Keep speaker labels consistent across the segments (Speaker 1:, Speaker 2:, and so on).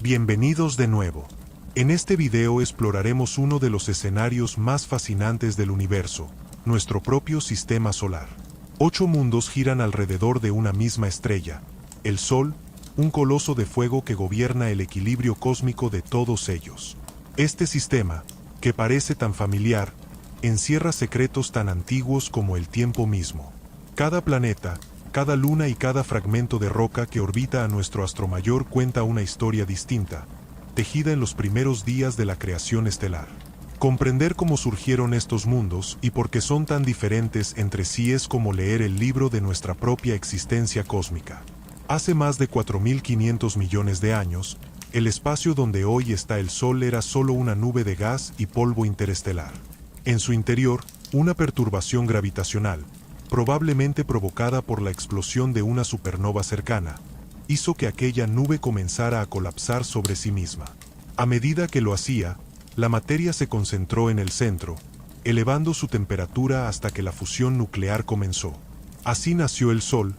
Speaker 1: Bienvenidos de nuevo. En este video exploraremos uno de los escenarios más fascinantes del universo, nuestro propio sistema solar. 8 mundos giran alrededor de una misma estrella, el Sol, un coloso de fuego que gobierna el equilibrio cósmico de todos ellos. Este sistema, que parece tan familiar, encierra secretos tan antiguos como el tiempo mismo. Cada planeta, cada luna y cada fragmento de roca que orbita a nuestro astro mayor cuenta una historia distinta, tejida en los primeros días de la creación estelar. Comprender cómo surgieron estos mundos y por qué son tan diferentes entre sí es como leer el libro de nuestra propia existencia cósmica. Hace más de 4.500 millones de años, el espacio donde hoy está el Sol era solo una nube de gas y polvo interestelar. En su interior, una perturbación gravitacional, probablemente provocada por la explosión de una supernova cercana, hizo que aquella nube comenzara a colapsar sobre sí misma. A medida que lo hacía, la materia se concentró en el centro, elevando su temperatura hasta que la fusión nuclear comenzó. Así nació el Sol,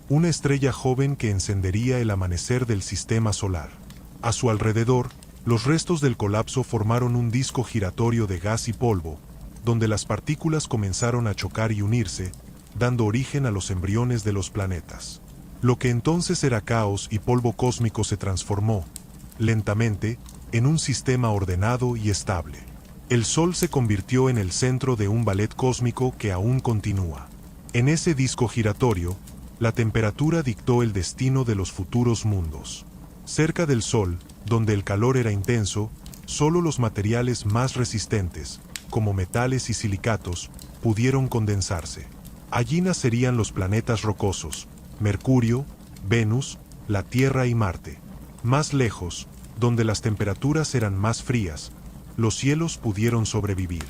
Speaker 1: una estrella joven que encendería el amanecer del sistema solar. A su alrededor, los restos del colapso formaron un disco giratorio de gas y polvo, donde las partículas comenzaron a chocar y unirse, dando origen a los embriones de los planetas. Lo que entonces era caos y polvo cósmico se transformó, lentamente, en un sistema ordenado y estable. El Sol se convirtió en el centro de un ballet cósmico que aún continúa. En ese disco giratorio, la temperatura dictó el destino de los futuros mundos. Cerca del Sol, donde el calor era intenso, solo los materiales más resistentes, como metales y silicatos, pudieron condensarse. Allí nacerían los planetas rocosos, Mercurio, Venus, la Tierra y Marte. Más lejos, donde las temperaturas eran más frías, los cielos pudieron sobrevivir.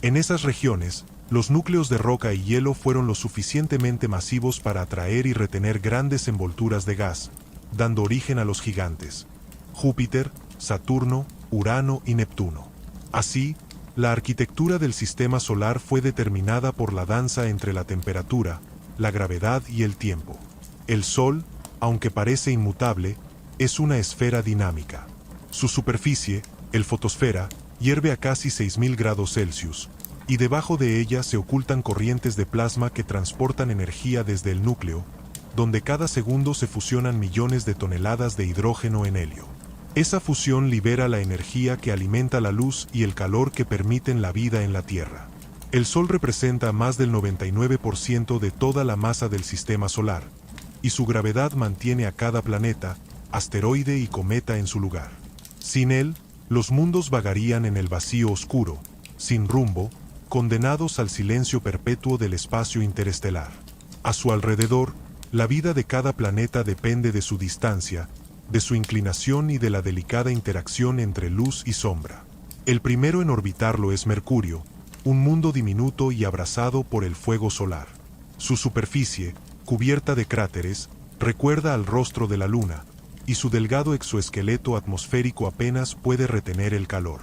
Speaker 1: En esas regiones, los núcleos de roca y hielo fueron lo suficientemente masivos para atraer y retener grandes envolturas de gas, dando origen a los gigantes: Júpiter, Saturno, Urano y Neptuno. Así, la arquitectura del sistema solar fue determinada por la danza entre la temperatura, la gravedad y el tiempo. El Sol, aunque parece inmutable, es una esfera dinámica. Su superficie, el fotosfera, hierve a casi 6.000 grados Celsius, y debajo de ella se ocultan corrientes de plasma que transportan energía desde el núcleo, donde cada segundo se fusionan millones de toneladas de hidrógeno en helio. Esa fusión libera la energía que alimenta la luz y el calor que permiten la vida en la Tierra. El Sol representa más del 99% de toda la masa del sistema solar, y su gravedad mantiene a cada planeta, asteroide y cometa en su lugar. Sin él, los mundos vagarían en el vacío oscuro, sin rumbo, condenados al silencio perpetuo del espacio interestelar. A su alrededor, la vida de cada planeta depende de su distancia, de su inclinación y de la delicada interacción entre luz y sombra. El primero en orbitarlo es Mercurio, un mundo diminuto y abrazado por el fuego solar. Su superficie, cubierta de cráteres, recuerda al rostro de la Luna, y su delgado exoesqueleto atmosférico apenas puede retener el calor.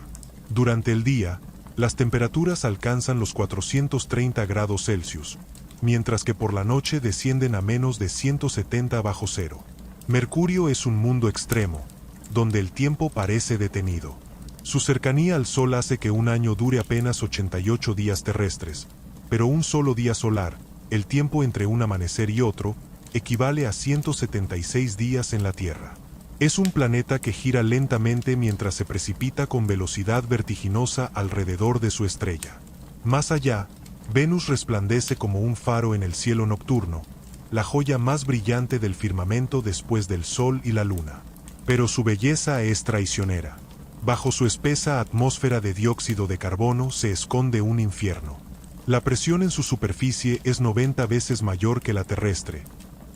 Speaker 1: Durante el día, las temperaturas alcanzan los 430 grados Celsius, mientras que por la noche descienden a menos de 170 bajo cero. Mercurio es un mundo extremo, donde el tiempo parece detenido. Su cercanía al Sol hace que un año dure apenas 88 días terrestres, pero un solo día solar, el tiempo entre un amanecer y otro, equivale a 176 días en la Tierra. Es un planeta que gira lentamente mientras se precipita con velocidad vertiginosa alrededor de su estrella. Más allá, Venus resplandece como un faro en el cielo nocturno, la joya más brillante del firmamento después del Sol y la Luna. Pero su belleza es traicionera. Bajo su espesa atmósfera de dióxido de carbono se esconde un infierno. La presión en su superficie es 90 veces mayor que la terrestre,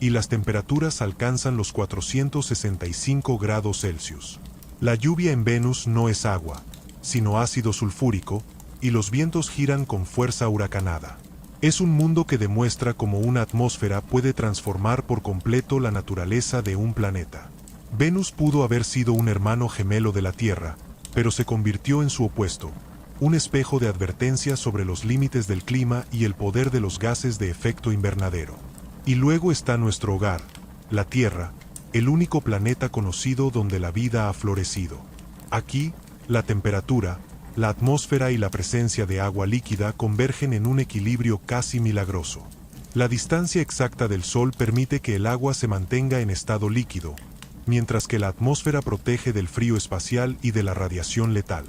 Speaker 1: y las temperaturas alcanzan los 465 grados Celsius. La lluvia en Venus no es agua, sino ácido sulfúrico, y los vientos giran con fuerza huracanada. Es un mundo que demuestra cómo una atmósfera puede transformar por completo la naturaleza de un planeta. Venus pudo haber sido un hermano gemelo de la Tierra, pero se convirtió en su opuesto, un espejo de advertencia sobre los límites del clima y el poder de los gases de efecto invernadero. Y luego está nuestro hogar, la Tierra, el único planeta conocido donde la vida ha florecido. Aquí, la temperatura, la atmósfera y la presencia de agua líquida convergen en un equilibrio casi milagroso. La distancia exacta del Sol permite que el agua se mantenga en estado líquido, mientras que la atmósfera protege del frío espacial y de la radiación letal.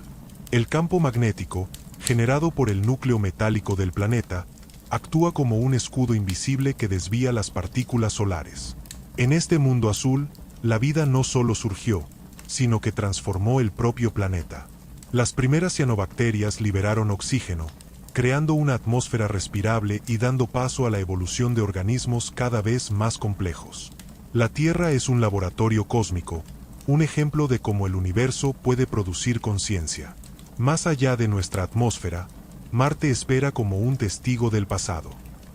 Speaker 1: El campo magnético, generado por el núcleo metálico del planeta, actúa como un escudo invisible que desvía las partículas solares. En este mundo azul, la vida no solo surgió, sino que transformó el propio planeta. Las primeras cianobacterias liberaron oxígeno, creando una atmósfera respirable y dando paso a la evolución de organismos cada vez más complejos. La Tierra es un laboratorio cósmico, un ejemplo de cómo el universo puede producir conciencia. Más allá de nuestra atmósfera, Marte espera como un testigo del pasado.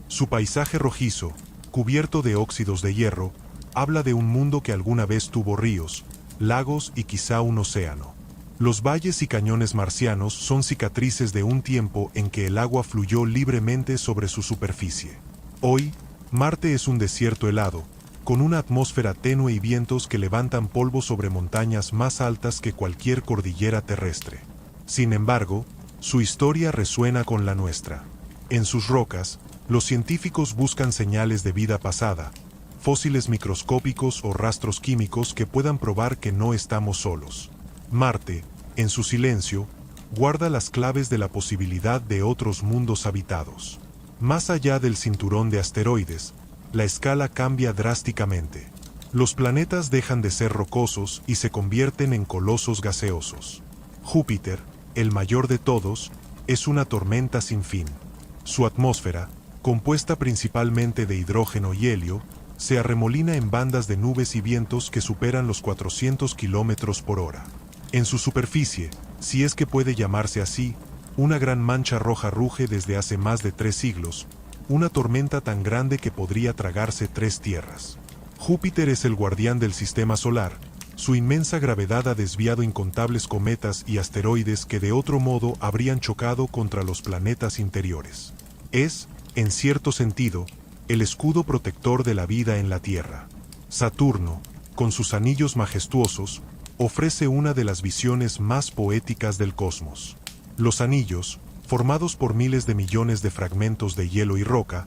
Speaker 1: Su paisaje rojizo, cubierto de óxidos de hierro, habla de un mundo que alguna vez tuvo ríos, lagos y quizá un océano. Los valles y cañones marcianos son cicatrices de un tiempo en que el agua fluyó libremente sobre su superficie. Hoy, Marte es un desierto helado, con una atmósfera tenue y vientos que levantan polvo sobre montañas más altas que cualquier cordillera terrestre. Sin embargo, su historia resuena con la nuestra. En sus rocas, los científicos buscan señales de vida pasada, fósiles microscópicos o rastros químicos que puedan probar que no estamos solos. Marte, en su silencio, guarda las claves de la posibilidad de otros mundos habitados. Más allá del cinturón de asteroides, la escala cambia drásticamente. Los planetas dejan de ser rocosos y se convierten en colosos gaseosos. Júpiter, el mayor de todos, es una tormenta sin fin. Su atmósfera, compuesta principalmente de hidrógeno y helio, se arremolina en bandas de nubes y vientos que superan los 400 kilómetros por hora. En su superficie, si es que puede llamarse así, una gran mancha roja ruge desde hace más de 3 siglos, una tormenta tan grande que podría tragarse 3 tierras. Júpiter es el guardián del sistema solar. Su inmensa gravedad ha desviado incontables cometas y asteroides que de otro modo habrían chocado contra los planetas interiores. Es, en cierto sentido, el escudo protector de la vida en la Tierra. Saturno, con sus anillos majestuosos, ofrece una de las visiones más poéticas del cosmos. Los anillos, formados por miles de millones de fragmentos de hielo y roca,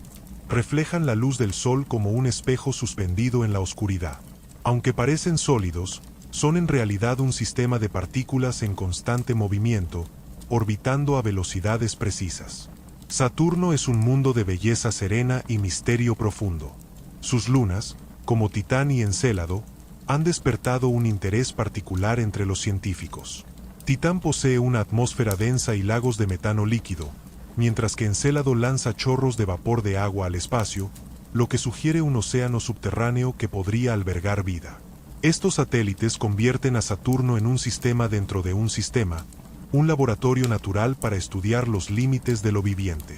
Speaker 1: reflejan la luz del Sol como un espejo suspendido en la oscuridad. Aunque parecen sólidos, son en realidad un sistema de partículas en constante movimiento, orbitando a velocidades precisas. Saturno es un mundo de belleza serena y misterio profundo. Sus lunas, como Titán y Encélado, han despertado un interés particular entre los científicos. Titán posee una atmósfera densa y lagos de metano líquido, mientras que Encélado lanza chorros de vapor de agua al espacio, lo que sugiere un océano subterráneo que podría albergar vida. Estos satélites convierten a Saturno en un sistema dentro de un sistema, un laboratorio natural para estudiar los límites de lo viviente.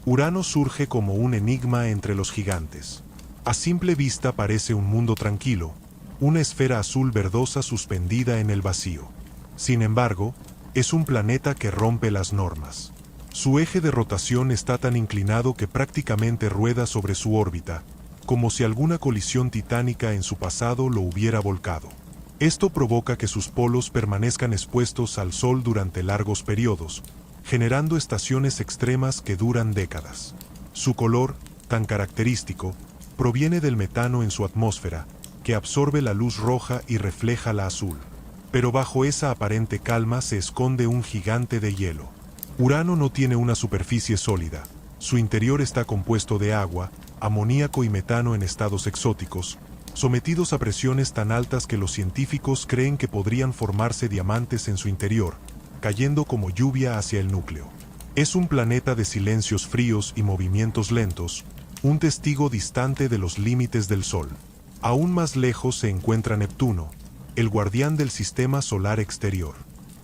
Speaker 1: Urano surge como un enigma entre los gigantes. A simple vista parece un mundo tranquilo, una esfera azul verdosa suspendida en el vacío. Sin embargo, es un planeta que rompe las normas. Su eje de rotación está tan inclinado que prácticamente rueda sobre su órbita, como si alguna colisión titánica en su pasado lo hubiera volcado. Esto provoca que sus polos permanezcan expuestos al Sol durante largos periodos, generando estaciones extremas que duran décadas. Su color, tan característico, proviene del metano en su atmósfera, que absorbe la luz roja y refleja la azul. Pero bajo esa aparente calma se esconde un gigante de hielo. Urano no tiene una superficie sólida. Su interior está compuesto de agua, amoníaco y metano en estados exóticos, sometidos a presiones tan altas que los científicos creen que podrían formarse diamantes en su interior, cayendo como lluvia hacia el núcleo. Es un planeta de silencios fríos y movimientos lentos, un testigo distante de los límites del Sol. Aún más lejos se encuentra Neptuno, el guardián del sistema solar exterior.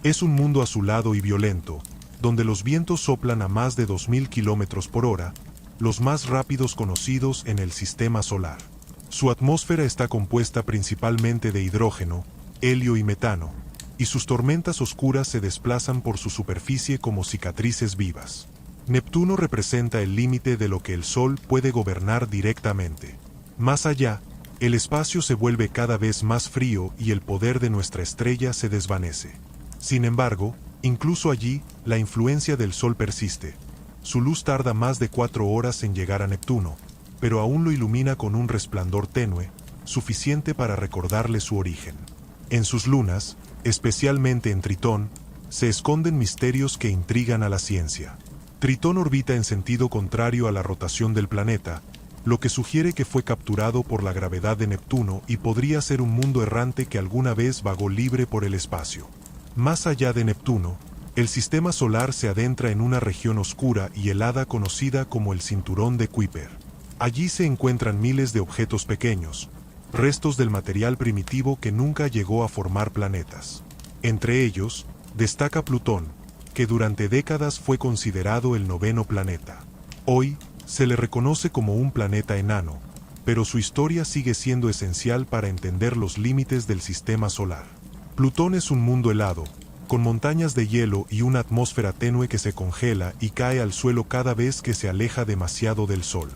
Speaker 1: Es un mundo azulado y violento, donde los vientos soplan a más de 2000 kilómetros por hora, los más rápidos conocidos en el sistema solar. Su atmósfera está compuesta principalmente de hidrógeno, helio y metano, y sus tormentas oscuras se desplazan por su superficie como cicatrices vivas. Neptuno representa el límite de lo que el Sol puede gobernar directamente. Más allá, El espacio se vuelve cada vez más frío y el poder de nuestra estrella se desvanece. Sin embargo, incluso allí, la influencia del Sol persiste. Su luz tarda más de 4 horas en llegar a Neptuno, pero aún lo ilumina con un resplandor tenue, suficiente para recordarle su origen. En sus lunas, especialmente en Tritón, se esconden misterios que intrigan a la ciencia. Tritón orbita en sentido contrario a la rotación del planeta, lo que sugiere que fue capturado por la gravedad de Neptuno y podría ser un mundo errante que alguna vez vagó libre por el espacio. Más allá de Neptuno, el sistema solar se adentra en una región oscura y helada conocida como el Cinturón de Kuiper. Allí se encuentran miles de objetos pequeños, restos del material primitivo que nunca llegó a formar planetas. Entre ellos, destaca Plutón, que durante décadas fue considerado el 9º planeta. Hoy, se le reconoce como un planeta enano, pero su historia sigue siendo esencial para entender los límites del sistema solar. Plutón es un mundo helado, con montañas de hielo y una atmósfera tenue que se congela y cae al suelo cada vez que se aleja demasiado del Sol.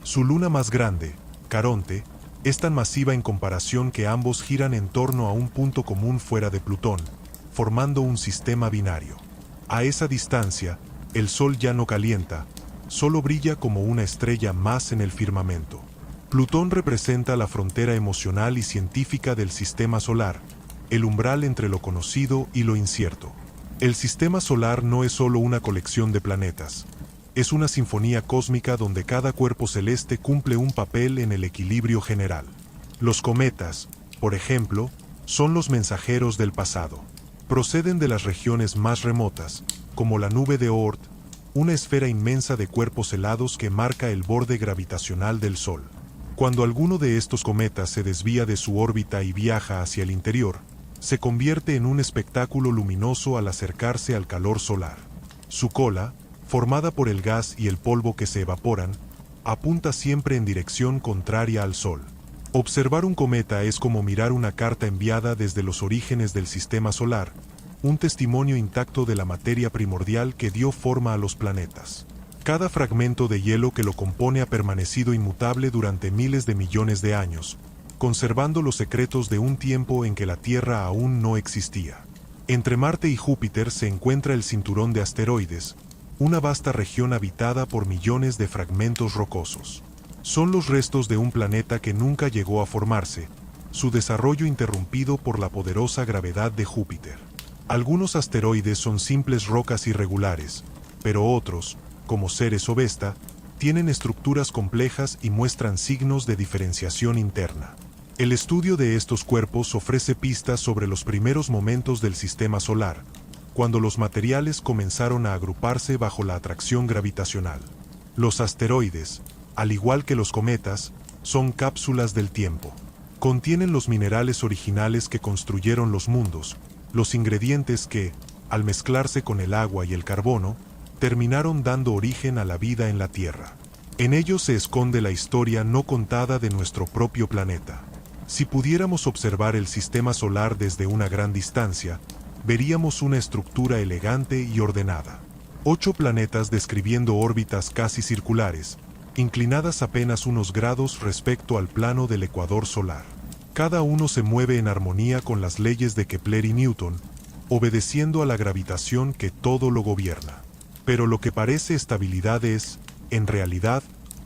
Speaker 1: Su luna más grande, Caronte, es tan masiva en comparación que ambos giran en torno a un punto común fuera de Plutón, formando un sistema binario. A esa distancia, el Sol ya no calienta, solo brilla como una estrella más en el firmamento. Plutón representa la frontera emocional y científica del sistema solar, el umbral entre lo conocido y lo incierto. El sistema solar no es solo una colección de planetas, es una sinfonía cósmica donde cada cuerpo celeste cumple un papel en el equilibrio general. Los cometas, por ejemplo, son los mensajeros del pasado. Proceden de las regiones más remotas, como la nube de Oort, una esfera inmensa de cuerpos helados que marca el borde gravitacional del Sol. Cuando alguno de estos cometas se desvía de su órbita y viaja hacia el interior, se convierte en un espectáculo luminoso al acercarse al calor solar. Su cola, formada por el gas y el polvo que se evaporan, apunta siempre en dirección contraria al Sol. Observar un cometa es como mirar una carta enviada desde los orígenes del sistema solar, un testimonio intacto de la materia primordial que dio forma a los planetas. Cada fragmento de hielo que lo compone ha permanecido inmutable durante miles de millones de años, conservando los secretos de un tiempo en que la Tierra aún no existía. Entre Marte y Júpiter se encuentra el cinturón de asteroides, una vasta región habitada por millones de fragmentos rocosos. Son los restos de un planeta que nunca llegó a formarse, su desarrollo interrumpido por la poderosa gravedad de Júpiter. Algunos asteroides son simples rocas irregulares, pero otros, como Ceres o Vesta, tienen estructuras complejas y muestran signos de diferenciación interna. El estudio de estos cuerpos ofrece pistas sobre los primeros momentos del sistema solar, cuando los materiales comenzaron a agruparse bajo la atracción gravitacional. Los asteroides, al igual que los cometas, son cápsulas del tiempo. Contienen los minerales originales que construyeron los mundos, los ingredientes que, al mezclarse con el agua y el carbono, terminaron dando origen a la vida en la Tierra. En ellos se esconde la historia no contada de nuestro propio planeta. Si pudiéramos observar el sistema solar desde una gran distancia, veríamos una estructura elegante y ordenada. 8 planetas describiendo órbitas casi circulares, inclinadas apenas unos grados respecto al plano del ecuador solar. Cada uno se mueve en armonía con las leyes de Kepler y Newton, obedeciendo a la gravitación que todo lo gobierna. Pero lo que parece estabilidad es, en realidad,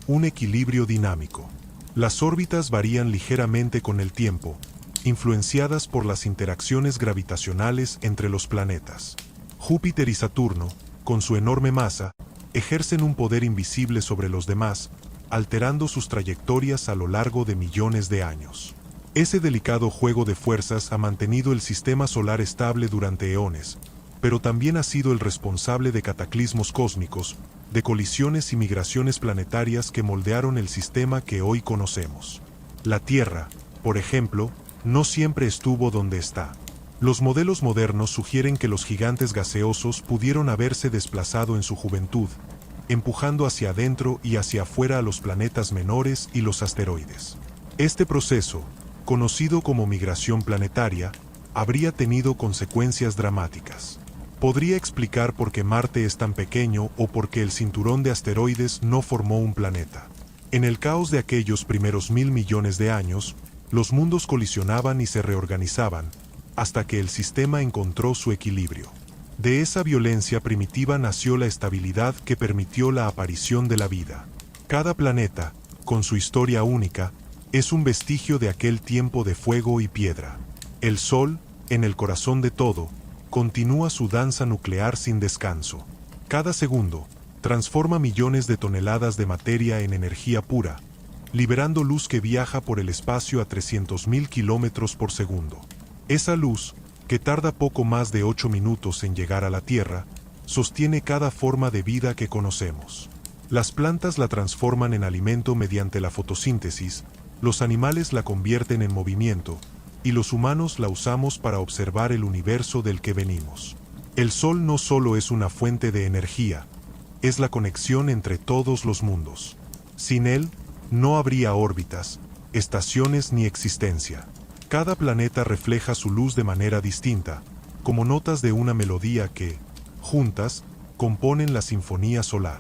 Speaker 1: un equilibrio dinámico. Las órbitas varían ligeramente con el tiempo, influenciadas por las interacciones gravitacionales entre los planetas. Júpiter y Saturno, con su enorme masa, ejercen un poder invisible sobre los demás, alterando sus trayectorias a lo largo de millones de años. Ese delicado juego de fuerzas ha mantenido el sistema solar estable durante eones, pero también ha sido el responsable de cataclismos cósmicos, de colisiones y migraciones planetarias que moldearon el sistema que hoy conocemos. La Tierra, por ejemplo, no siempre estuvo donde está. Los modelos modernos sugieren que los gigantes gaseosos pudieron haberse desplazado en su juventud, empujando hacia adentro y hacia afuera a los planetas menores y los asteroides. Este proceso, conocido como migración planetaria, habría tenido consecuencias dramáticas. Podría explicar por qué Marte es tan pequeño o por qué el cinturón de asteroides no formó un planeta. En el caos de aquellos primeros 1.000 millones de años, los mundos colisionaban y se reorganizaban, hasta que el sistema encontró su equilibrio. De esa violencia primitiva nació la estabilidad que permitió la aparición de la vida. Cada planeta, con su historia única, es un vestigio de aquel tiempo de fuego y piedra. El Sol, en el corazón de todo, continúa su danza nuclear sin descanso. Cada segundo, transforma millones de toneladas de materia en energía pura, liberando luz que viaja por el espacio a 300.000 kilómetros por segundo. Esa luz, que tarda poco más de 8 minutos en llegar a la Tierra, sostiene cada forma de vida que conocemos. Las plantas la transforman en alimento mediante la fotosíntesis, los animales la convierten en movimiento, y los humanos la usamos para observar el universo del que venimos. El Sol no solo es una fuente de energía, es la conexión entre todos los mundos. Sin él, no habría órbitas, estaciones ni existencia. Cada planeta refleja su luz de manera distinta, como notas de una melodía que, juntas, componen la sinfonía solar.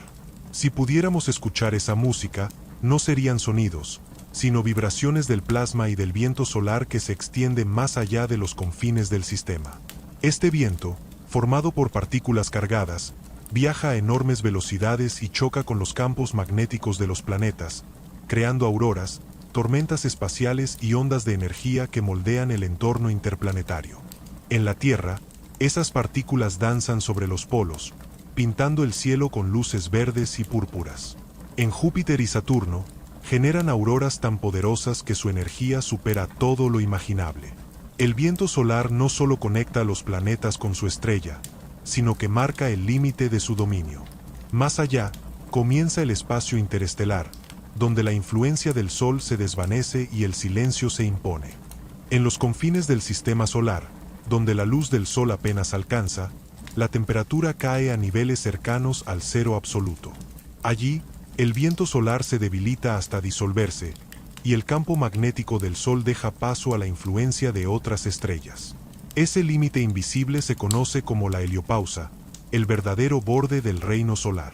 Speaker 1: Si pudiéramos escuchar esa música, no serían sonidos, sino vibraciones del plasma y del viento solar que se extiende más allá de los confines del sistema. Este viento, formado por partículas cargadas, viaja a enormes velocidades y choca con los campos magnéticos de los planetas, creando auroras, tormentas espaciales y ondas de energía que moldean el entorno interplanetario. En la Tierra, esas partículas danzan sobre los polos, pintando el cielo con luces verdes y púrpuras. En Júpiter y Saturno, generan auroras tan poderosas que su energía supera todo lo imaginable. El viento solar no solo conecta a los planetas con su estrella, sino que marca el límite de su dominio. Más allá, comienza el espacio interestelar, donde la influencia del Sol se desvanece y el silencio se impone. En los confines del sistema solar, donde la luz del Sol apenas alcanza, la temperatura cae a niveles cercanos al cero absoluto. Allí, el viento solar se debilita hasta disolverse, y el campo magnético del Sol deja paso a la influencia de otras estrellas. Ese límite invisible se conoce como la heliopausa, el verdadero borde del reino solar.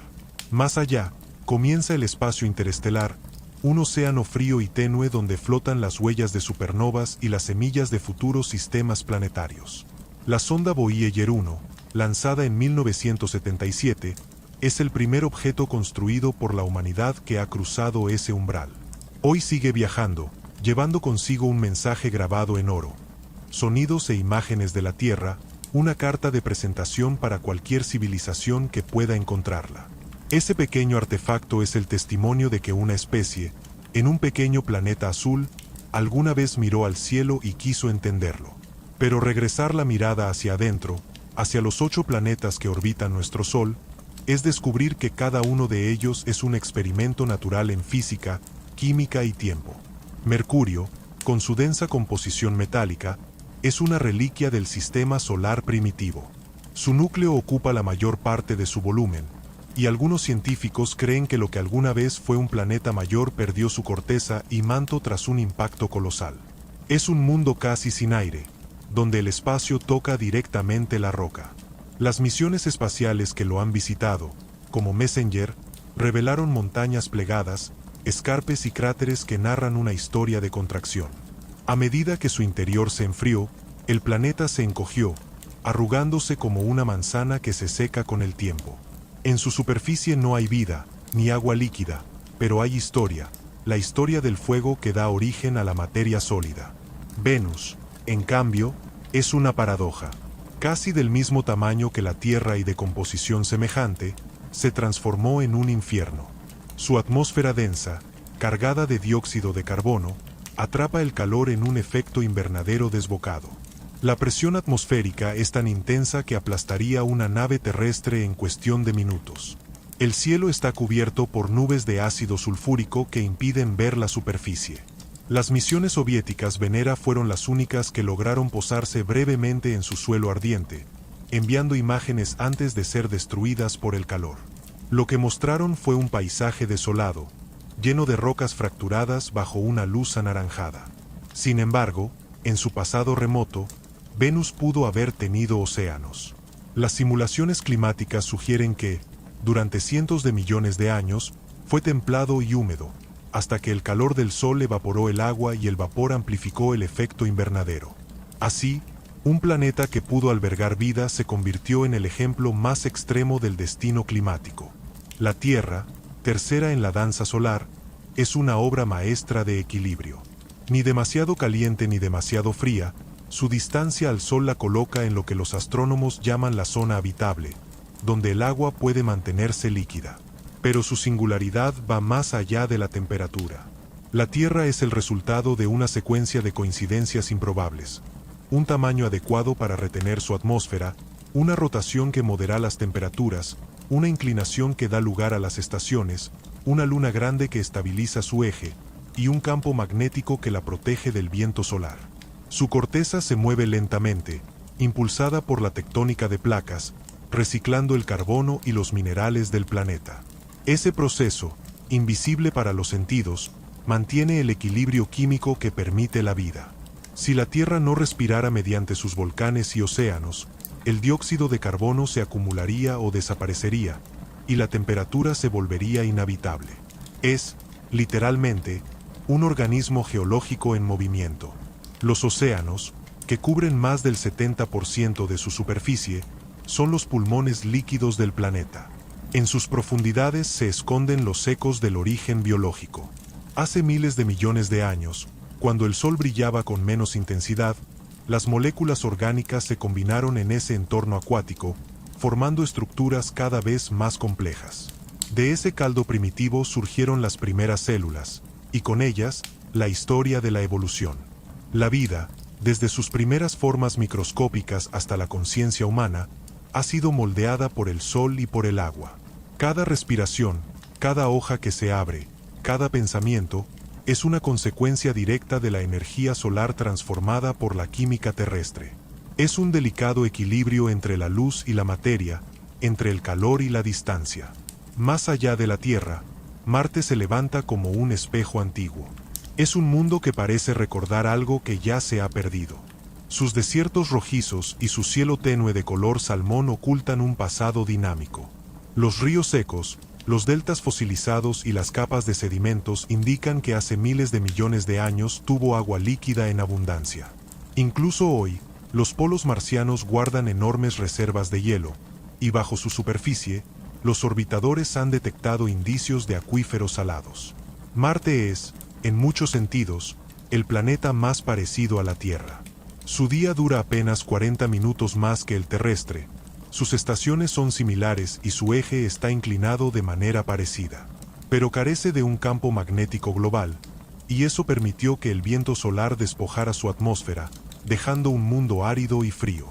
Speaker 1: Más allá, comienza el espacio interestelar, un océano frío y tenue donde flotan las huellas de supernovas y las semillas de futuros sistemas planetarios. La sonda Voyager 1, lanzada en 1977, es el primer objeto construido por la humanidad que ha cruzado ese umbral. Hoy sigue viajando, llevando consigo un mensaje grabado en oro. Sonidos e imágenes de la Tierra, una carta de presentación para cualquier civilización que pueda encontrarla. Ese pequeño artefacto es el testimonio de que una especie, en un pequeño planeta azul, alguna vez miró al cielo y quiso entenderlo. Pero regresar la mirada hacia adentro, hacia los 8 planetas que orbitan nuestro Sol, es descubrir que cada uno de ellos es un experimento natural en física, química y tiempo. Mercurio, con su densa composición metálica, es una reliquia del sistema solar primitivo. Su núcleo ocupa la mayor parte de su volumen, y algunos científicos creen que lo que alguna vez fue un planeta mayor perdió su corteza y manto tras un impacto colosal. Es un mundo casi sin aire, donde el espacio toca directamente la roca. Las misiones espaciales que lo han visitado, como Messenger, revelaron montañas plegadas, escarpes y cráteres que narran una historia de contracción. A medida que su interior se enfrió, el planeta se encogió, arrugándose como una manzana que se seca con el tiempo. En su superficie no hay vida, ni agua líquida, pero hay historia, la historia del fuego que da origen a la materia sólida. Venus, en cambio, es una paradoja. Casi del mismo tamaño que la Tierra y de composición semejante, se transformó en un infierno. Su atmósfera densa, cargada de dióxido de carbono, atrapa el calor en un efecto invernadero desbocado. La presión atmosférica es tan intensa que aplastaría una nave terrestre en cuestión de minutos. El cielo está cubierto por nubes de ácido sulfúrico que impiden ver la superficie. Las misiones soviéticas Venera fueron las únicas que lograron posarse brevemente en su suelo ardiente, enviando imágenes antes de ser destruidas por el calor. Lo que mostraron fue un paisaje desolado, lleno de rocas fracturadas bajo una luz anaranjada. Sin embargo, en su pasado remoto, Venus pudo haber tenido océanos. Las simulaciones climáticas sugieren que, durante cientos de millones de años, fue templado y húmedo, hasta que el calor del sol evaporó el agua y el vapor amplificó el efecto invernadero. Así, un planeta que pudo albergar vida se convirtió en el ejemplo más extremo del destino climático. La Tierra, tercera en la danza solar, es una obra maestra de equilibrio. Ni demasiado caliente ni demasiado fría, su distancia al Sol la coloca en lo que los astrónomos llaman la zona habitable, donde el agua puede mantenerse líquida. Pero su singularidad va más allá de la temperatura. La Tierra es el resultado de una secuencia de coincidencias improbables. Un tamaño adecuado para retener su atmósfera, una rotación que modera las temperaturas, una inclinación que da lugar a las estaciones, una luna grande que estabiliza su eje, y un campo magnético que la protege del viento solar. Su corteza se mueve lentamente, impulsada por la tectónica de placas, reciclando el carbono y los minerales del planeta. Ese proceso, invisible para los sentidos, mantiene el equilibrio químico que permite la vida. Si la Tierra no respirara mediante sus volcanes y océanos, el dióxido de carbono se acumularía o desaparecería, y la temperatura se volvería inhabitable. Es, literalmente, un organismo geológico en movimiento. Los océanos, que cubren más del 70% de su superficie, son los pulmones líquidos del planeta. En sus profundidades se esconden los ecos del origen biológico. Hace miles de millones de años, cuando el Sol brillaba con menos intensidad, las moléculas orgánicas se combinaron en ese entorno acuático, formando estructuras cada vez más complejas. De ese caldo primitivo surgieron las primeras células, y con ellas, la historia de la evolución. La vida, desde sus primeras formas microscópicas hasta la conciencia humana, ha sido moldeada por el sol y por el agua. Cada respiración, cada hoja que se abre, cada pensamiento, es una consecuencia directa de la energía solar transformada por la química terrestre. Es un delicado equilibrio entre la luz y la materia, entre el calor y la distancia. Más allá de la Tierra, Marte se levanta como un espejo antiguo. Es un mundo que parece recordar algo que ya se ha perdido. Sus desiertos rojizos y su cielo tenue de color salmón ocultan un pasado dinámico. Los ríos secos, los deltas fosilizados y las capas de sedimentos indican que hace miles de millones de años tuvo agua líquida en abundancia. Incluso hoy, los polos marcianos guardan enormes reservas de hielo, y bajo su superficie, los orbitadores han detectado indicios de acuíferos salados. Marte es, en muchos sentidos, el planeta más parecido a la Tierra. Su día dura apenas 40 minutos más que el terrestre, sus estaciones son similares y su eje está inclinado de manera parecida. Pero carece de un campo magnético global, y eso permitió que el viento solar despojara su atmósfera, dejando un mundo árido y frío.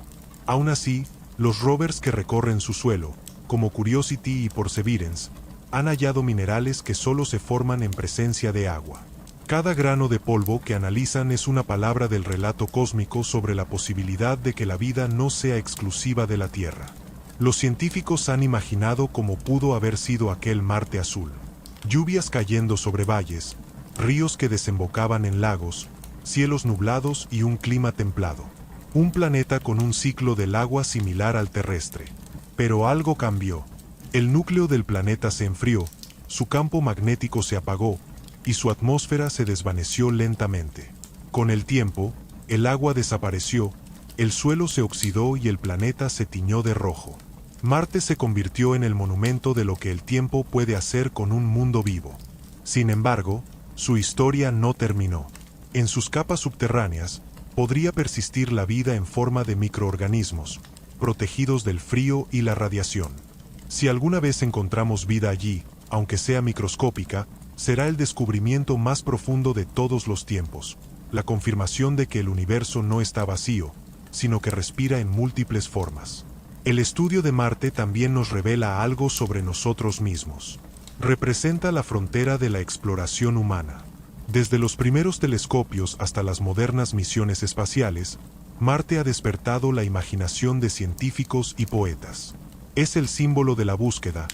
Speaker 1: Aún así, los rovers que recorren su suelo, como Curiosity y Perseverance, han hallado minerales que solo se forman en presencia de agua. Cada grano de polvo que analizan es una palabra del relato cósmico sobre la posibilidad de que la vida no sea exclusiva de la Tierra. Los científicos han imaginado cómo pudo haber sido aquel Marte azul. Lluvias cayendo sobre valles, ríos que desembocaban en lagos, cielos nublados y un clima templado. Un planeta con un ciclo del agua similar al terrestre. Pero algo cambió. El núcleo del planeta se enfrió, su campo magnético se apagó, y su atmósfera se desvaneció lentamente. Con el tiempo, el agua desapareció, el suelo se oxidó y el planeta se tiñó de rojo. Marte se convirtió en el monumento de lo que el tiempo puede hacer con un mundo vivo. Sin embargo, su historia no terminó. En sus capas subterráneas, podría persistir la vida en forma de microorganismos, protegidos del frío y la radiación. Si alguna vez encontramos vida allí, aunque sea microscópica, será el descubrimiento más profundo de todos los tiempos, la confirmación de que el universo no está vacío, sino que respira en múltiples formas. El estudio de Marte también nos revela algo sobre nosotros mismos. Representa la frontera de la exploración humana. Desde los primeros telescopios hasta las modernas misiones espaciales, Marte ha despertado la imaginación de científicos y poetas. Es el símbolo de la búsqueda,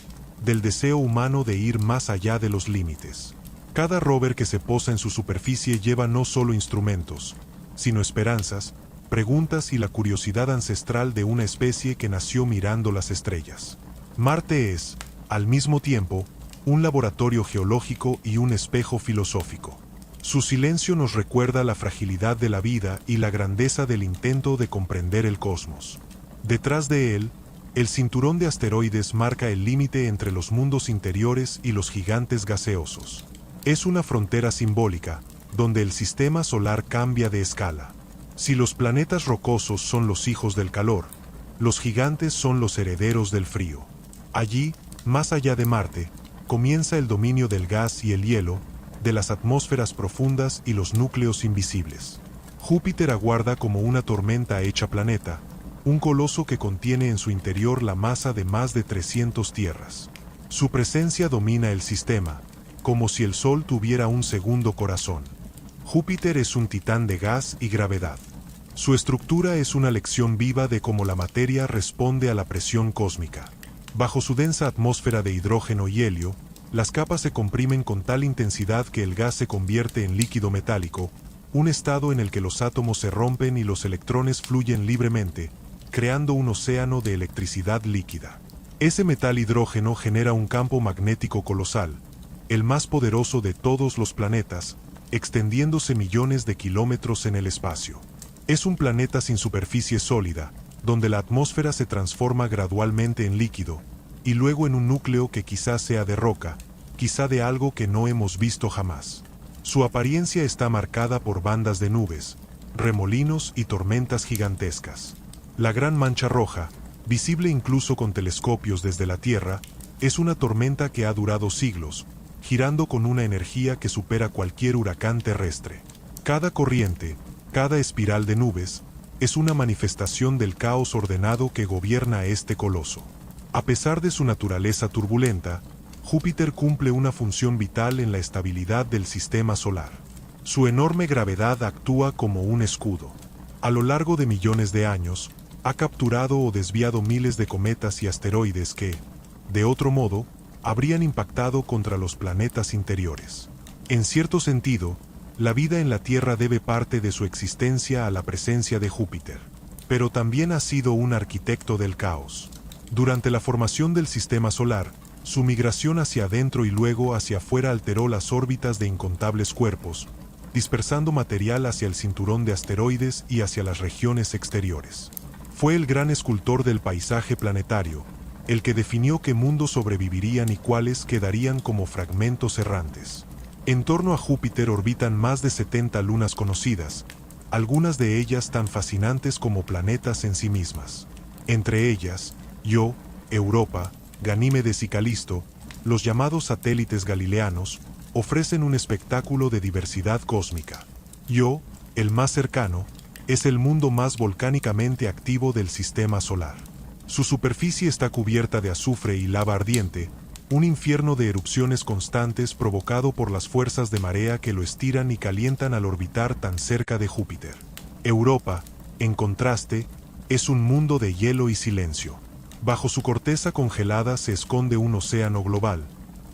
Speaker 1: del deseo humano de ir más allá de los límites. Cada rover que se posa en su superficie lleva no solo instrumentos, sino esperanzas, preguntas y la curiosidad ancestral de una especie que nació mirando las estrellas. Marte es, al mismo tiempo, un laboratorio geológico y un espejo filosófico. Su silencio nos recuerda la fragilidad de la vida y la grandeza del intento de comprender el cosmos. Detrás de él, el cinturón de asteroides marca el límite entre los mundos interiores y los gigantes gaseosos. Es una frontera simbólica, donde el sistema solar cambia de escala. Si los planetas rocosos son los hijos del calor, los gigantes son los herederos del frío. Allí, más allá de Marte, comienza el dominio del gas y el hielo, de las atmósferas profundas y los núcleos invisibles. Júpiter aguarda como una tormenta hecha planeta, un coloso que contiene en su interior la masa de más de 300 tierras. Su presencia domina el sistema, como si el Sol tuviera un segundo corazón. Júpiter es un titán de gas y gravedad. Su estructura es una lección viva de cómo la materia responde a la presión cósmica. Bajo su densa atmósfera de hidrógeno y helio, las capas se comprimen con tal intensidad que el gas se convierte en líquido metálico, un estado en el que los átomos se rompen y los electrones fluyen libremente, creando un océano de electricidad líquida. Ese metal hidrógeno genera un campo magnético colosal, el más poderoso de todos los planetas, extendiéndose millones de kilómetros en el espacio. Es un planeta sin superficie sólida, donde la atmósfera se transforma gradualmente en líquido, y luego en un núcleo que quizás sea de roca, quizá de algo que no hemos visto jamás. Su apariencia está marcada por bandas de nubes, remolinos y tormentas gigantescas. La Gran Mancha Roja, visible incluso con telescopios desde la Tierra, es una tormenta que ha durado siglos, girando con una energía que supera cualquier huracán terrestre. Cada corriente, cada espiral de nubes, es una manifestación del caos ordenado que gobierna a este coloso. A pesar de su naturaleza turbulenta, Júpiter cumple una función vital en la estabilidad del sistema solar. Su enorme gravedad actúa como un escudo. A lo largo de millones de años, ha capturado o desviado miles de cometas y asteroides que, de otro modo, habrían impactado contra los planetas interiores. En cierto sentido, la vida en la Tierra debe parte de su existencia a la presencia de Júpiter, pero también ha sido un arquitecto del caos. Durante la formación del sistema solar, su migración hacia adentro y luego hacia afuera alteró las órbitas de incontables cuerpos, dispersando material hacia el cinturón de asteroides y hacia las regiones exteriores. Fue el gran escultor del paisaje planetario, el que definió qué mundos sobrevivirían y cuáles quedarían como fragmentos errantes. En torno a Júpiter orbitan más de 70 lunas conocidas, algunas de ellas tan fascinantes como planetas en sí mismas. Entre ellas, Io, Europa, Ganímedes y Calisto, los llamados satélites galileanos, ofrecen un espectáculo de diversidad cósmica. Io, el más cercano, es el mundo más volcánicamente activo del sistema solar. Su superficie está cubierta de azufre y lava ardiente, un infierno de erupciones constantes provocado por las fuerzas de marea que lo estiran y calientan al orbitar tan cerca de Júpiter. Europa, en contraste, es un mundo de hielo y silencio. Bajo su corteza congelada se esconde un océano global,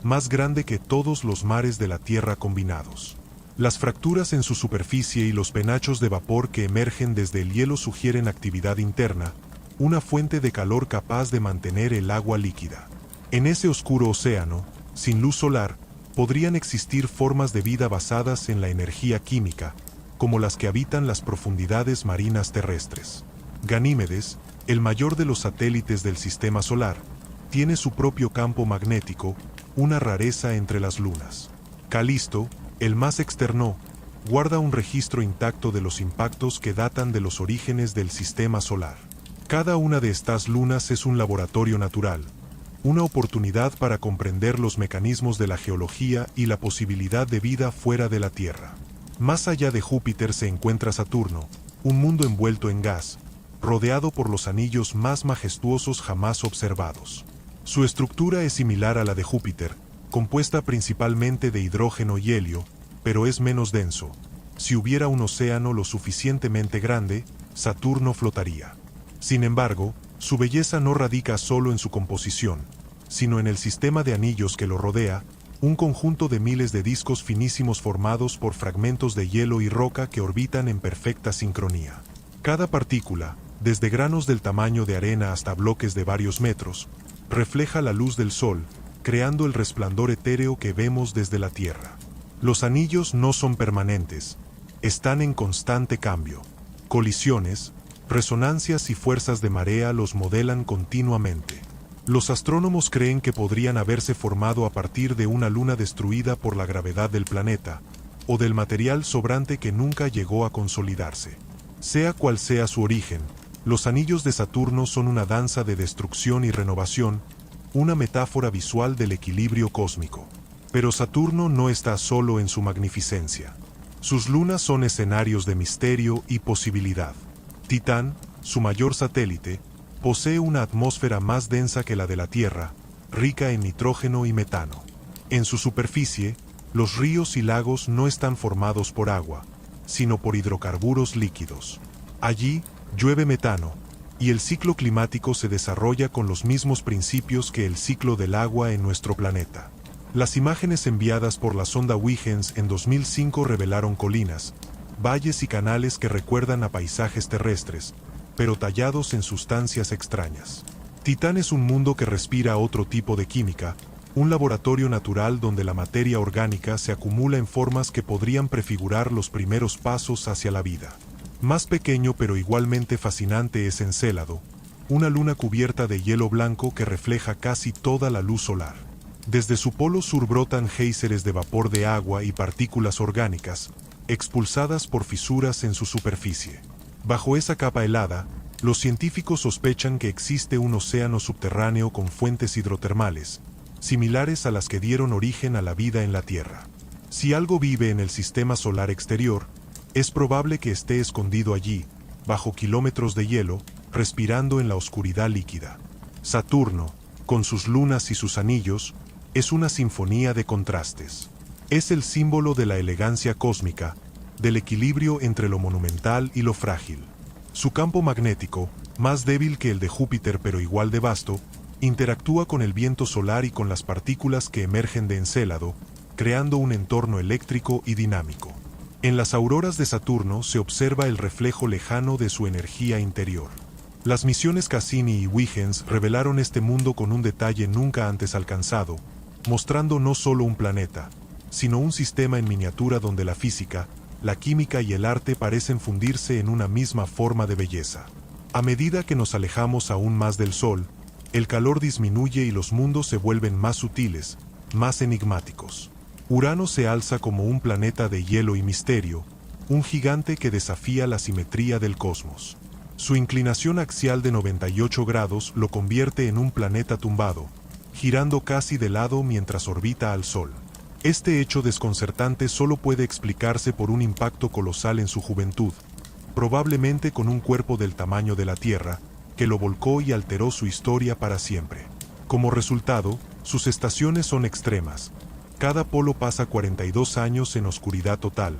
Speaker 1: más grande que todos los mares de la Tierra combinados. Las fracturas en su superficie y los penachos de vapor que emergen desde el hielo sugieren actividad interna, una fuente de calor capaz de mantener el agua líquida. En ese oscuro océano, sin luz solar, podrían existir formas de vida basadas en la energía química, como las que habitan las profundidades marinas terrestres. Ganímedes, el mayor de los satélites del sistema solar, tiene su propio campo magnético, una rareza entre las lunas. Calisto, el más externo, guarda un registro intacto de los impactos que datan de los orígenes del sistema solar. Cada una de estas lunas es un laboratorio natural, una oportunidad para comprender los mecanismos de la geología y la posibilidad de vida fuera de la Tierra. Más allá de Júpiter se encuentra Saturno, un mundo envuelto en gas, rodeado por los anillos más majestuosos jamás observados. Su estructura es similar a la de Júpiter, compuesta principalmente de hidrógeno y helio, pero es menos denso. Si hubiera un océano lo suficientemente grande, Saturno flotaría. Sin embargo, su belleza no radica solo en su composición, sino en el sistema de anillos que lo rodea, un conjunto de miles de discos finísimos formados por fragmentos de hielo y roca que orbitan en perfecta sincronía. Cada partícula, desde granos del tamaño de arena hasta bloques de varios metros, refleja la luz del Sol, creando el resplandor etéreo que vemos desde la Tierra. Los anillos no son permanentes, están en constante cambio. Colisiones, resonancias y fuerzas de marea los modelan continuamente. Los astrónomos creen que podrían haberse formado a partir de una luna destruida por la gravedad del planeta, o del material sobrante que nunca llegó a consolidarse. Sea cual sea su origen, los anillos de Saturno son una danza de destrucción y renovación, una metáfora visual del equilibrio cósmico. Pero Saturno no está solo en su magnificencia. Sus lunas son escenarios de misterio y posibilidad. Titán, su mayor satélite, posee una atmósfera más densa que la de la Tierra, rica en nitrógeno y metano. En su superficie, los ríos y lagos no están formados por agua, sino por hidrocarburos líquidos. Allí, llueve metano, y el ciclo climático se desarrolla con los mismos principios que el ciclo del agua en nuestro planeta. Las imágenes enviadas por la sonda Huygens en 2005 revelaron colinas, valles y canales que recuerdan a paisajes terrestres, pero tallados en sustancias extrañas. Titán es un mundo que respira otro tipo de química, un laboratorio natural donde la materia orgánica se acumula en formas que podrían prefigurar los primeros pasos hacia la vida. Más pequeño pero igualmente fascinante es Encélado, una luna cubierta de hielo blanco que refleja casi toda la luz solar. Desde su polo sur brotan géiseres de vapor de agua y partículas orgánicas, expulsadas por fisuras en su superficie. Bajo esa capa helada, los científicos sospechan que existe un océano subterráneo con fuentes hidrotermales, similares a las que dieron origen a la vida en la Tierra. Si algo vive en el sistema solar exterior, es probable que esté escondido allí, bajo kilómetros de hielo, respirando en la oscuridad líquida. Saturno, con sus lunas y sus anillos, es una sinfonía de contrastes. Es el símbolo de la elegancia cósmica, del equilibrio entre lo monumental y lo frágil. Su campo magnético, más débil que el de Júpiter pero igual de vasto, interactúa con el viento solar y con las partículas que emergen de Encélado, creando un entorno eléctrico y dinámico. En las auroras de Saturno se observa el reflejo lejano de su energía interior. Las misiones Cassini y Huygens revelaron este mundo con un detalle nunca antes alcanzado, mostrando no solo un planeta, sino un sistema en miniatura donde la física, la química y el arte parecen fundirse en una misma forma de belleza. A medida que nos alejamos aún más del Sol, el calor disminuye y los mundos se vuelven más sutiles, más enigmáticos. Urano se alza como un planeta de hielo y misterio, un gigante que desafía la simetría del cosmos. Su inclinación axial de 98 grados lo convierte en un planeta tumbado, girando casi de lado mientras orbita al Sol. Este hecho desconcertante solo puede explicarse por un impacto colosal en su juventud, probablemente con un cuerpo del tamaño de la Tierra, que lo volcó y alteró su historia para siempre. Como resultado, sus estaciones son extremas. Cada polo pasa 42 años en oscuridad total,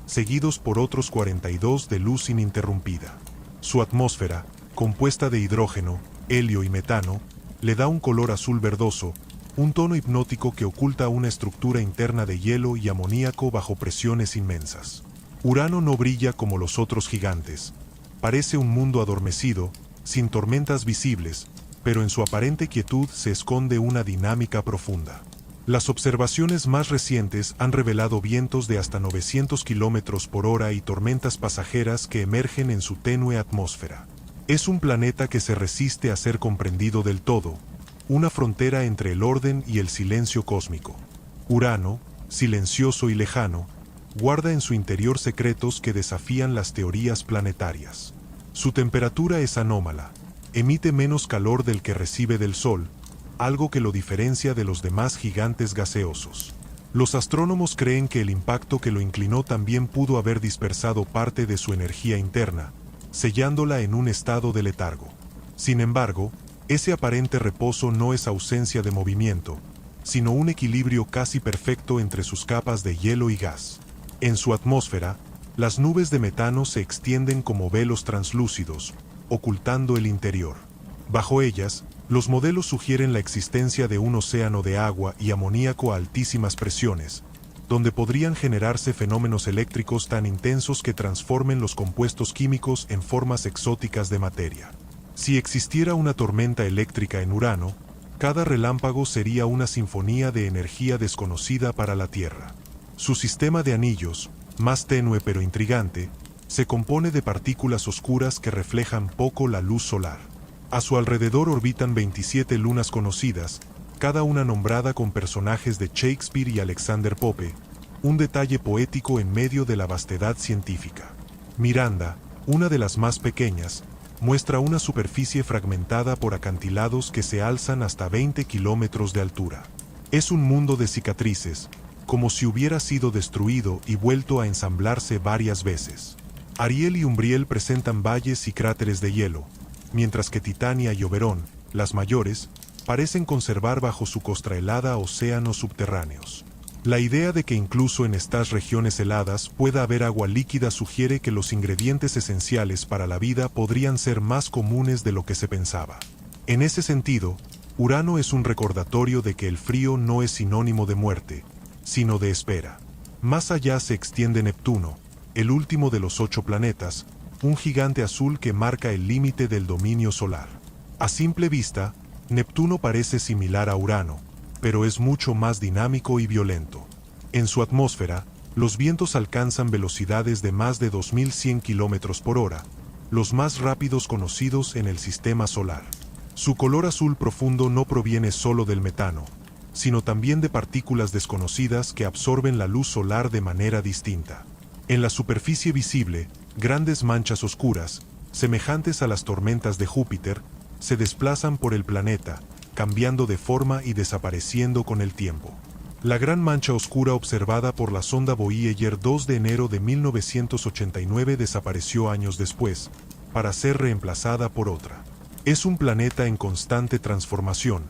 Speaker 1: seguidos por otros 42 de luz ininterrumpida. Su atmósfera, compuesta de hidrógeno, helio y metano, le da un color azul verdoso, un tono hipnótico que oculta una estructura interna de hielo y amoníaco bajo presiones inmensas. Urano no brilla como los otros gigantes. Parece un mundo adormecido, sin tormentas visibles, pero en su aparente quietud se esconde una dinámica profunda. Las observaciones más recientes han revelado vientos de hasta 900 km por hora y tormentas pasajeras que emergen en su tenue atmósfera. Es un planeta que se resiste a ser comprendido del todo, una frontera entre el orden y el silencio cósmico. Urano, silencioso y lejano, guarda en su interior secretos que desafían las teorías planetarias. Su temperatura es anómala, emite menos calor del que recibe del Sol, algo que lo diferencia de los demás gigantes gaseosos. Los astrónomos creen que el impacto que lo inclinó también pudo haber dispersado parte de su energía interna, sellándola en un estado de letargo. Sin embargo, ese aparente reposo no es ausencia de movimiento, sino un equilibrio casi perfecto entre sus capas de hielo y gas. En su atmósfera, las nubes de metano se extienden como velos translúcidos, ocultando el interior. Bajo ellas, los modelos sugieren la existencia de un océano de agua y amoníaco a altísimas presiones, donde podrían generarse fenómenos eléctricos tan intensos que transformen los compuestos químicos en formas exóticas de materia. Si existiera una tormenta eléctrica en Urano, Cada relámpago sería una sinfonía de energía desconocida para la Tierra. Su sistema de anillos, más tenue pero intrigante, se compone de partículas oscuras que reflejan poco la luz solar. A su alrededor orbitan 27 lunas conocidas, cada una nombrada con personajes de Shakespeare y Alexander Pope, un detalle poético en medio de la vastedad científica. Miranda, una de las más pequeñas, muestra una superficie fragmentada por acantilados que se alzan hasta 20 kilómetros de altura. Es un mundo de cicatrices, como si hubiera sido destruido y vuelto a ensamblarse varias veces. Ariel y Umbriel presentan valles y cráteres de hielo, mientras que Titania y Oberón, las mayores, parecen conservar bajo su costra helada océanos subterráneos. La idea de que incluso en estas regiones heladas pueda haber agua líquida sugiere que los ingredientes esenciales para la vida podrían ser más comunes de lo que se pensaba. En ese sentido, Urano es un recordatorio de que el frío no es sinónimo de muerte, sino de espera. Más allá se extiende Neptuno, el último de los 8 planetas, un gigante azul que marca el límite del dominio solar. A simple vista, Neptuno parece similar a Urano, pero es mucho más dinámico y violento. En su atmósfera, los vientos alcanzan velocidades de más de 2100 km por hora, los más rápidos conocidos en el sistema solar. Su color azul profundo no proviene solo del metano, sino también de partículas desconocidas que absorben la luz solar de manera distinta. En la superficie visible, grandes manchas oscuras, semejantes a las tormentas de Júpiter, se desplazan por el planeta, cambiando de forma y desapareciendo con el tiempo. La gran mancha oscura observada por la sonda Voyager 2 de enero de 1989 desapareció años después, para ser reemplazada por otra. Es un planeta en constante transformación,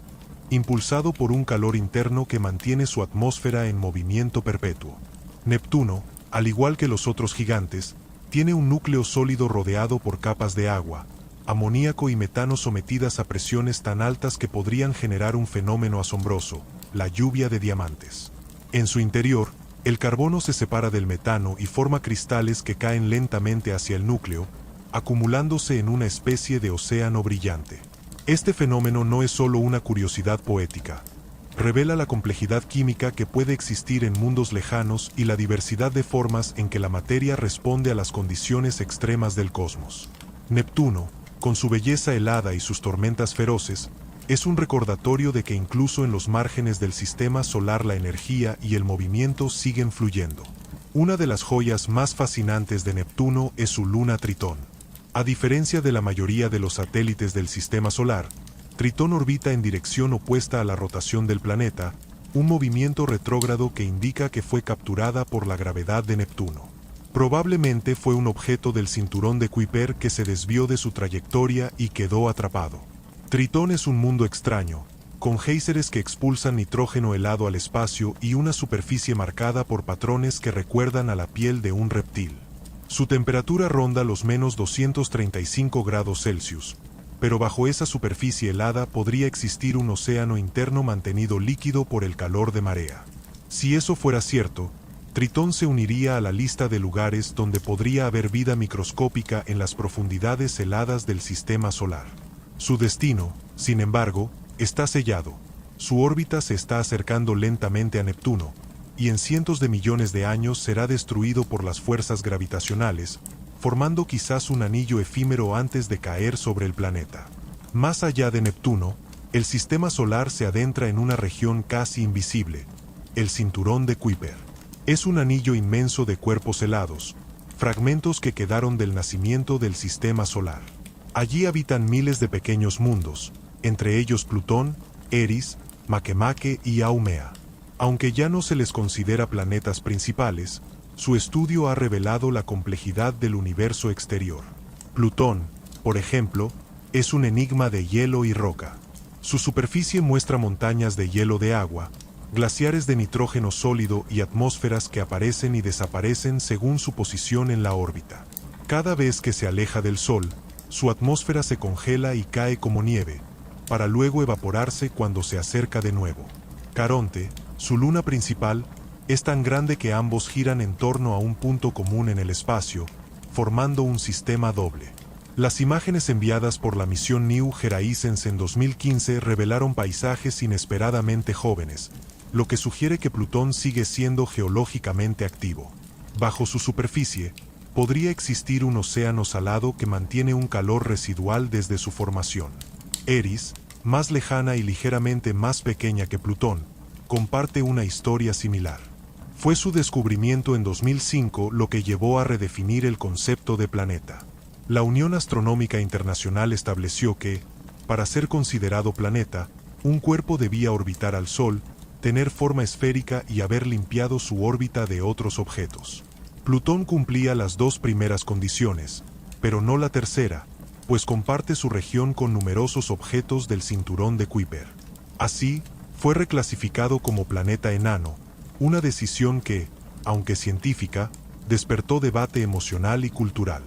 Speaker 1: impulsado por un calor interno que mantiene su atmósfera en movimiento perpetuo. Neptuno, al igual que los otros gigantes, tiene un núcleo sólido rodeado por capas de agua, amoníaco y metano sometidas a presiones tan altas que podrían generar un fenómeno asombroso, la lluvia de diamantes. En su interior, el carbono se separa del metano y forma cristales que caen lentamente hacia el núcleo, acumulándose en una especie de océano brillante. Este fenómeno no es solo una curiosidad poética. Revela la complejidad química que puede existir en mundos lejanos y la diversidad de formas en que la materia responde a las condiciones extremas del cosmos. Neptuno, con su belleza helada y sus tormentas feroces, es un recordatorio de que incluso en los márgenes del sistema solar la energía y el movimiento siguen fluyendo. Una de las joyas más fascinantes de Neptuno es su luna Tritón. A diferencia de la mayoría de los satélites del sistema solar, Tritón orbita en dirección opuesta a la rotación del planeta, un movimiento retrógrado que indica que fue capturada por la gravedad de Neptuno. Probablemente fue un objeto del cinturón de Kuiper que se desvió de su trayectoria y quedó atrapado. Tritón es un mundo extraño, con géiseres que expulsan nitrógeno helado al espacio y una superficie marcada por patrones que recuerdan a la piel de un reptil. Su temperatura ronda los menos 235 grados Celsius, pero bajo esa superficie helada podría existir un océano interno mantenido líquido por el calor de marea. Si eso fuera cierto, Tritón se uniría a la lista de lugares donde podría haber vida microscópica en las profundidades heladas del sistema solar. Su destino, sin embargo, está sellado. Su órbita se está acercando lentamente a Neptuno, y en cientos de millones de años será destruido por las fuerzas gravitacionales, formando quizás un anillo efímero antes de caer sobre el planeta. Más allá de Neptuno, el sistema solar se adentra en una región casi invisible, el cinturón de Kuiper. Es un anillo inmenso de cuerpos helados, fragmentos que quedaron del nacimiento del sistema solar. Allí habitan miles de pequeños mundos, entre ellos Plutón, Eris, Makemake y Haumea. Aunque ya no se les considera planetas principales, su estudio ha revelado la complejidad del universo exterior. Plutón, por ejemplo, es un enigma de hielo y roca. Su superficie muestra montañas de hielo de agua, glaciares de nitrógeno sólido y atmósferas que aparecen y desaparecen según su posición en la órbita. Cada vez que se aleja del Sol, su atmósfera se congela y cae como nieve, para luego evaporarse cuando se acerca de nuevo. Caronte, su luna principal, es tan grande que ambos giran en torno a un punto común en el espacio, formando un sistema doble. Las imágenes enviadas por la misión New Horizons en 2015 revelaron paisajes inesperadamente jóvenes, lo que sugiere que Plutón sigue siendo geológicamente activo. Bajo su superficie, podría existir un océano salado que mantiene un calor residual desde su formación. Eris, más lejana y ligeramente más pequeña que Plutón, comparte una historia similar. Fue su descubrimiento en 2005 lo que llevó a redefinir el concepto de planeta. La Unión Astronómica Internacional estableció que, para ser considerado planeta, un cuerpo debía orbitar al Sol, tener forma esférica y haber limpiado su órbita de otros objetos. Plutón cumplía las dos primeras condiciones, pero no la tercera, pues comparte su región con numerosos objetos del cinturón de Kuiper. Así, fue reclasificado como planeta enano, una decisión que, aunque científica, despertó debate emocional y cultural.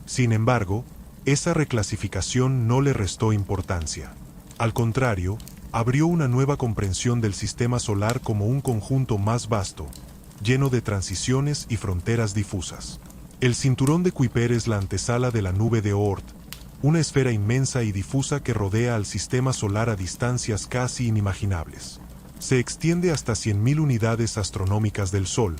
Speaker 1: Sin embargo, esa reclasificación no le restó importancia. Al contrario, abrió una nueva comprensión del sistema solar como un conjunto más vasto, lleno de transiciones y fronteras difusas. El cinturón de Kuiper es la antesala de la nube de Oort, una esfera inmensa y difusa que rodea al sistema solar a distancias casi inimaginables. Se extiende hasta 100.000 unidades astronómicas del Sol,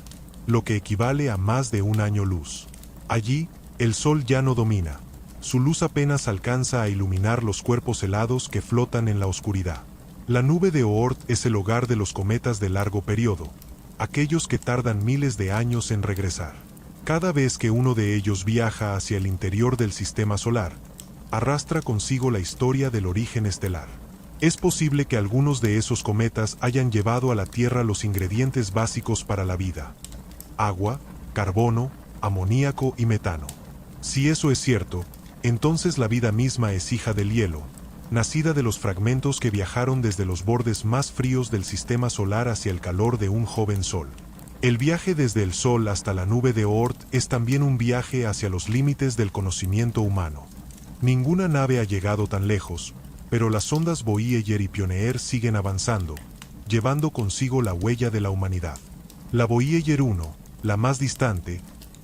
Speaker 1: lo que equivale a más de un año luz. Allí, el Sol ya no domina. Su luz apenas alcanza a iluminar los cuerpos helados que flotan en la oscuridad. La nube de Oort es el hogar de los cometas de largo periodo, aquellos que tardan miles de años en regresar. Cada vez que uno de ellos viaja hacia el interior del sistema solar, arrastra consigo la historia del origen estelar. Es posible que algunos de esos cometas hayan llevado a la Tierra los ingredientes básicos para la vida: agua, carbono, amoníaco y metano. Si eso es cierto, entonces la vida misma es hija del hielo, nacida de los fragmentos que viajaron desde los bordes más fríos del sistema solar hacia el calor de un joven Sol. El viaje desde el Sol hasta la nube de Oort es también un viaje hacia los límites del conocimiento humano. Ninguna nave ha llegado tan lejos, pero las sondas Voyager y Pioneer siguen avanzando, llevando consigo la huella de la humanidad. La Voyager 1, la más distante,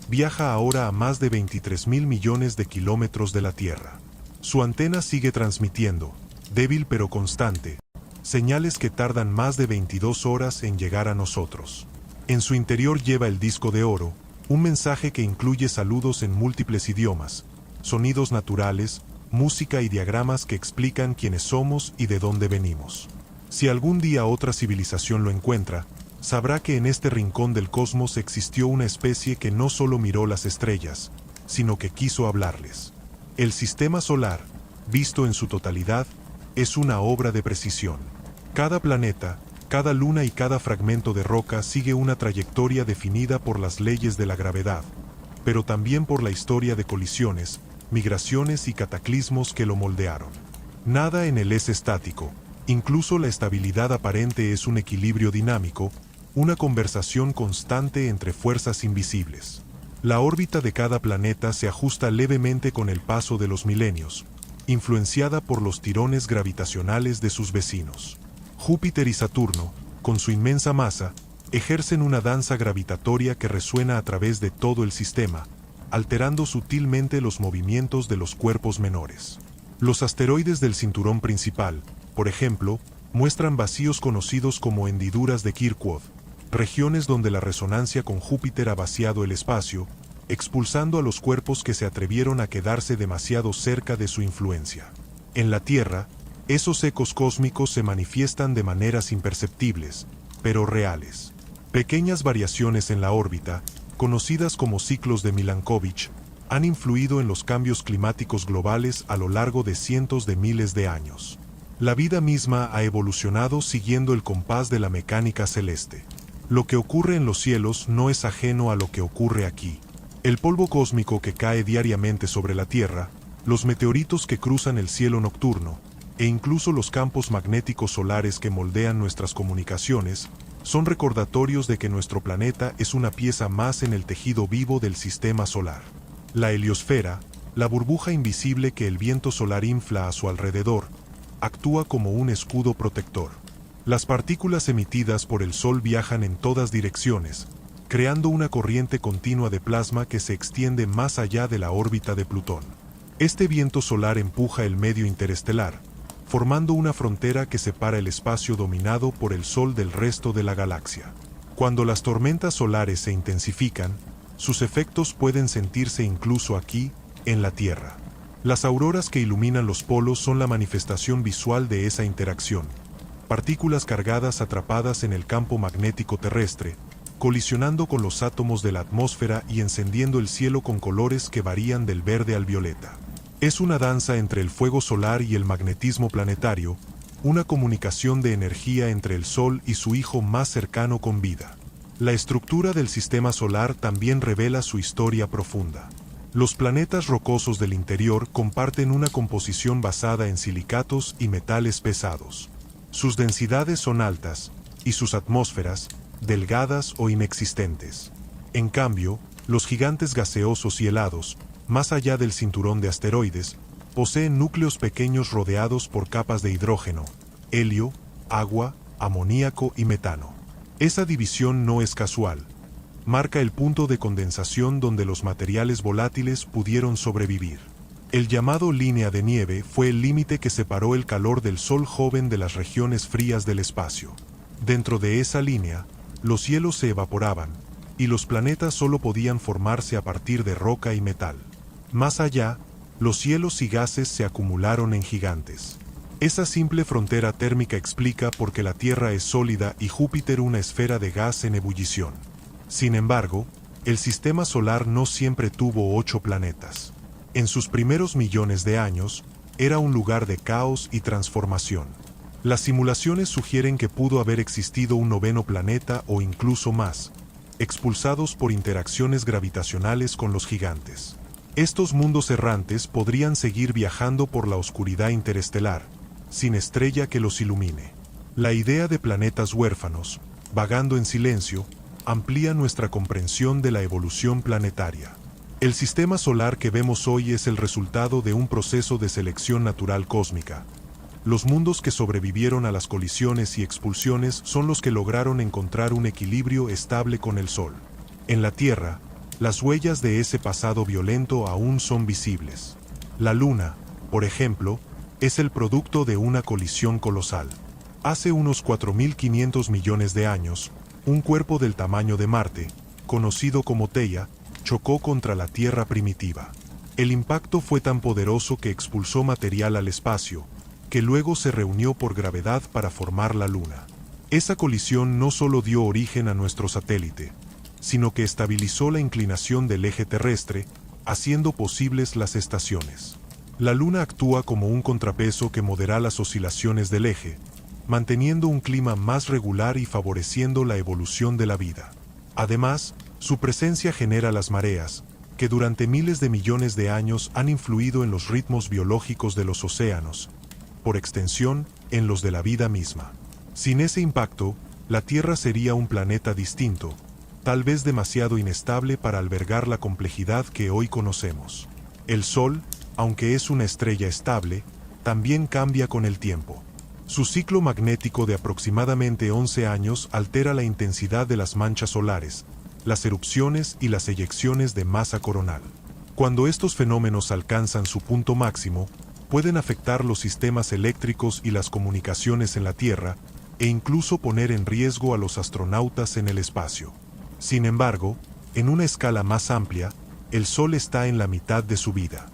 Speaker 1: viaja ahora a más de 23.000 millones de kilómetros de la Tierra. Su antena sigue transmitiendo, débil pero constante, señales que tardan más de 22 horas en llegar a nosotros. En su interior lleva el disco de oro, un mensaje que incluye saludos en múltiples idiomas, sonidos naturales, música y diagramas que explican quiénes somos y de dónde venimos. Si algún día otra civilización lo encuentra, sabrá que en este rincón del cosmos existió una especie que no solo miró las estrellas, sino que quiso hablarles. El sistema solar, visto en su totalidad, es una obra de precisión. Cada planeta, cada luna y cada fragmento de roca sigue una trayectoria definida por las leyes de la gravedad, pero también por la historia de colisiones, migraciones y cataclismos que lo moldearon. Nada en él es estático, incluso la estabilidad aparente es un equilibrio dinámico, una conversación constante entre fuerzas invisibles. La órbita de cada planeta se ajusta levemente con el paso de los milenios, influenciada por los tirones gravitacionales de sus vecinos. Júpiter y Saturno, con su inmensa masa, ejercen una danza gravitatoria que resuena a través de todo el sistema, alterando sutilmente los movimientos de los cuerpos menores. Los asteroides del cinturón principal, por ejemplo, muestran vacíos conocidos como hendiduras de Kirchhoff, regiones donde la resonancia con Júpiter ha vaciado el espacio, expulsando a los cuerpos que se atrevieron a quedarse demasiado cerca de su influencia. En la Tierra, esos ecos cósmicos se manifiestan de maneras imperceptibles, pero reales. Pequeñas variaciones en la órbita, conocidas como ciclos de Milankovitch, han influido en los cambios climáticos globales a lo largo de cientos de miles de años. La vida misma ha evolucionado siguiendo el compás de la mecánica celeste. Lo que ocurre en los cielos no es ajeno a lo que ocurre aquí. El polvo cósmico que cae diariamente sobre la Tierra, los meteoritos que cruzan el cielo nocturno, e incluso los campos magnéticos solares que moldean nuestras comunicaciones, son recordatorios de que nuestro planeta es una pieza más en el tejido vivo del sistema solar. La heliosfera, la burbuja invisible que el viento solar infla a su alrededor, actúa como un escudo protector. Las partículas emitidas por el Sol viajan en todas direcciones, creando una corriente continua de plasma que se extiende más allá de la órbita de Plutón. Este viento solar empuja el medio interestelar, formando una frontera que separa el espacio dominado por el Sol del resto de la galaxia. Cuando las tormentas solares se intensifican, sus efectos pueden sentirse incluso aquí, en la Tierra. Las auroras que iluminan los polos son la manifestación visual de esa interacción. Partículas cargadas atrapadas en el campo magnético terrestre, colisionando con los átomos de la atmósfera y encendiendo el cielo con colores que varían del verde al violeta. Es una danza entre el fuego solar y el magnetismo planetario, una comunicación de energía entre el Sol y su hijo más cercano con vida. La estructura del sistema solar también revela su historia profunda. Los planetas rocosos del interior comparten una composición basada en silicatos y metales pesados. Sus densidades son altas, y sus atmósferas, delgadas o inexistentes. En cambio, los gigantes gaseosos y helados, más allá del cinturón de asteroides, poseen núcleos pequeños rodeados por capas de hidrógeno, helio, agua, amoníaco y metano. Esa división no es casual. Marca el punto de condensación donde los materiales volátiles pudieron sobrevivir. El llamado línea de nieve fue el límite que separó el calor del Sol joven de las regiones frías del espacio. Dentro de esa línea, los hielos se evaporaban, y los planetas solo podían formarse a partir de roca y metal. Más allá, los cielos y gases se acumularon en gigantes. Esa simple frontera térmica explica por qué la Tierra es sólida y Júpiter una esfera de gas en ebullición. Sin embargo, el sistema solar no siempre tuvo 8 planetas. En sus primeros millones de años, era un lugar de caos y transformación. Las simulaciones sugieren que pudo haber existido un 9º planeta o incluso más, expulsados por interacciones gravitacionales con los gigantes. Estos mundos errantes podrían seguir viajando por la oscuridad interestelar, sin estrella que los ilumine. La idea de planetas huérfanos, vagando en silencio, amplía nuestra comprensión de la evolución planetaria. El sistema solar que vemos hoy es el resultado de un proceso de selección natural cósmica. Los mundos que sobrevivieron a las colisiones y expulsiones son los que lograron encontrar un equilibrio estable con el Sol. En la Tierra, las huellas de ese pasado violento aún son visibles. La Luna, por ejemplo, es el producto de una colisión colosal. Hace unos 4.500 millones de años, un cuerpo del tamaño de Marte, conocido como Theia, chocó contra la Tierra primitiva. El impacto fue tan poderoso que expulsó material al espacio, que luego se reunió por gravedad para formar la Luna. Esa colisión no solo dio origen a nuestro satélite, sino que estabilizó la inclinación del eje terrestre, haciendo posibles las estaciones. La Luna actúa como un contrapeso que modera las oscilaciones del eje, manteniendo un clima más regular y favoreciendo la evolución de la vida. Además, su presencia genera las mareas, que durante miles de millones de años han influido en los ritmos biológicos de los océanos, por extensión, en los de la vida misma. Sin ese impacto, la Tierra sería un planeta distinto, tal vez demasiado inestable para albergar la complejidad que hoy conocemos. El Sol, aunque es una estrella estable, también cambia con el tiempo. Su ciclo magnético de aproximadamente 11 años altera la intensidad de las manchas solares, las erupciones y las eyecciones de masa coronal. Cuando estos fenómenos alcanzan su punto máximo, pueden afectar los sistemas eléctricos y las comunicaciones en la Tierra, e incluso poner en riesgo a los astronautas en el espacio. Sin embargo, en una escala más amplia, el Sol está en la mitad de su vida.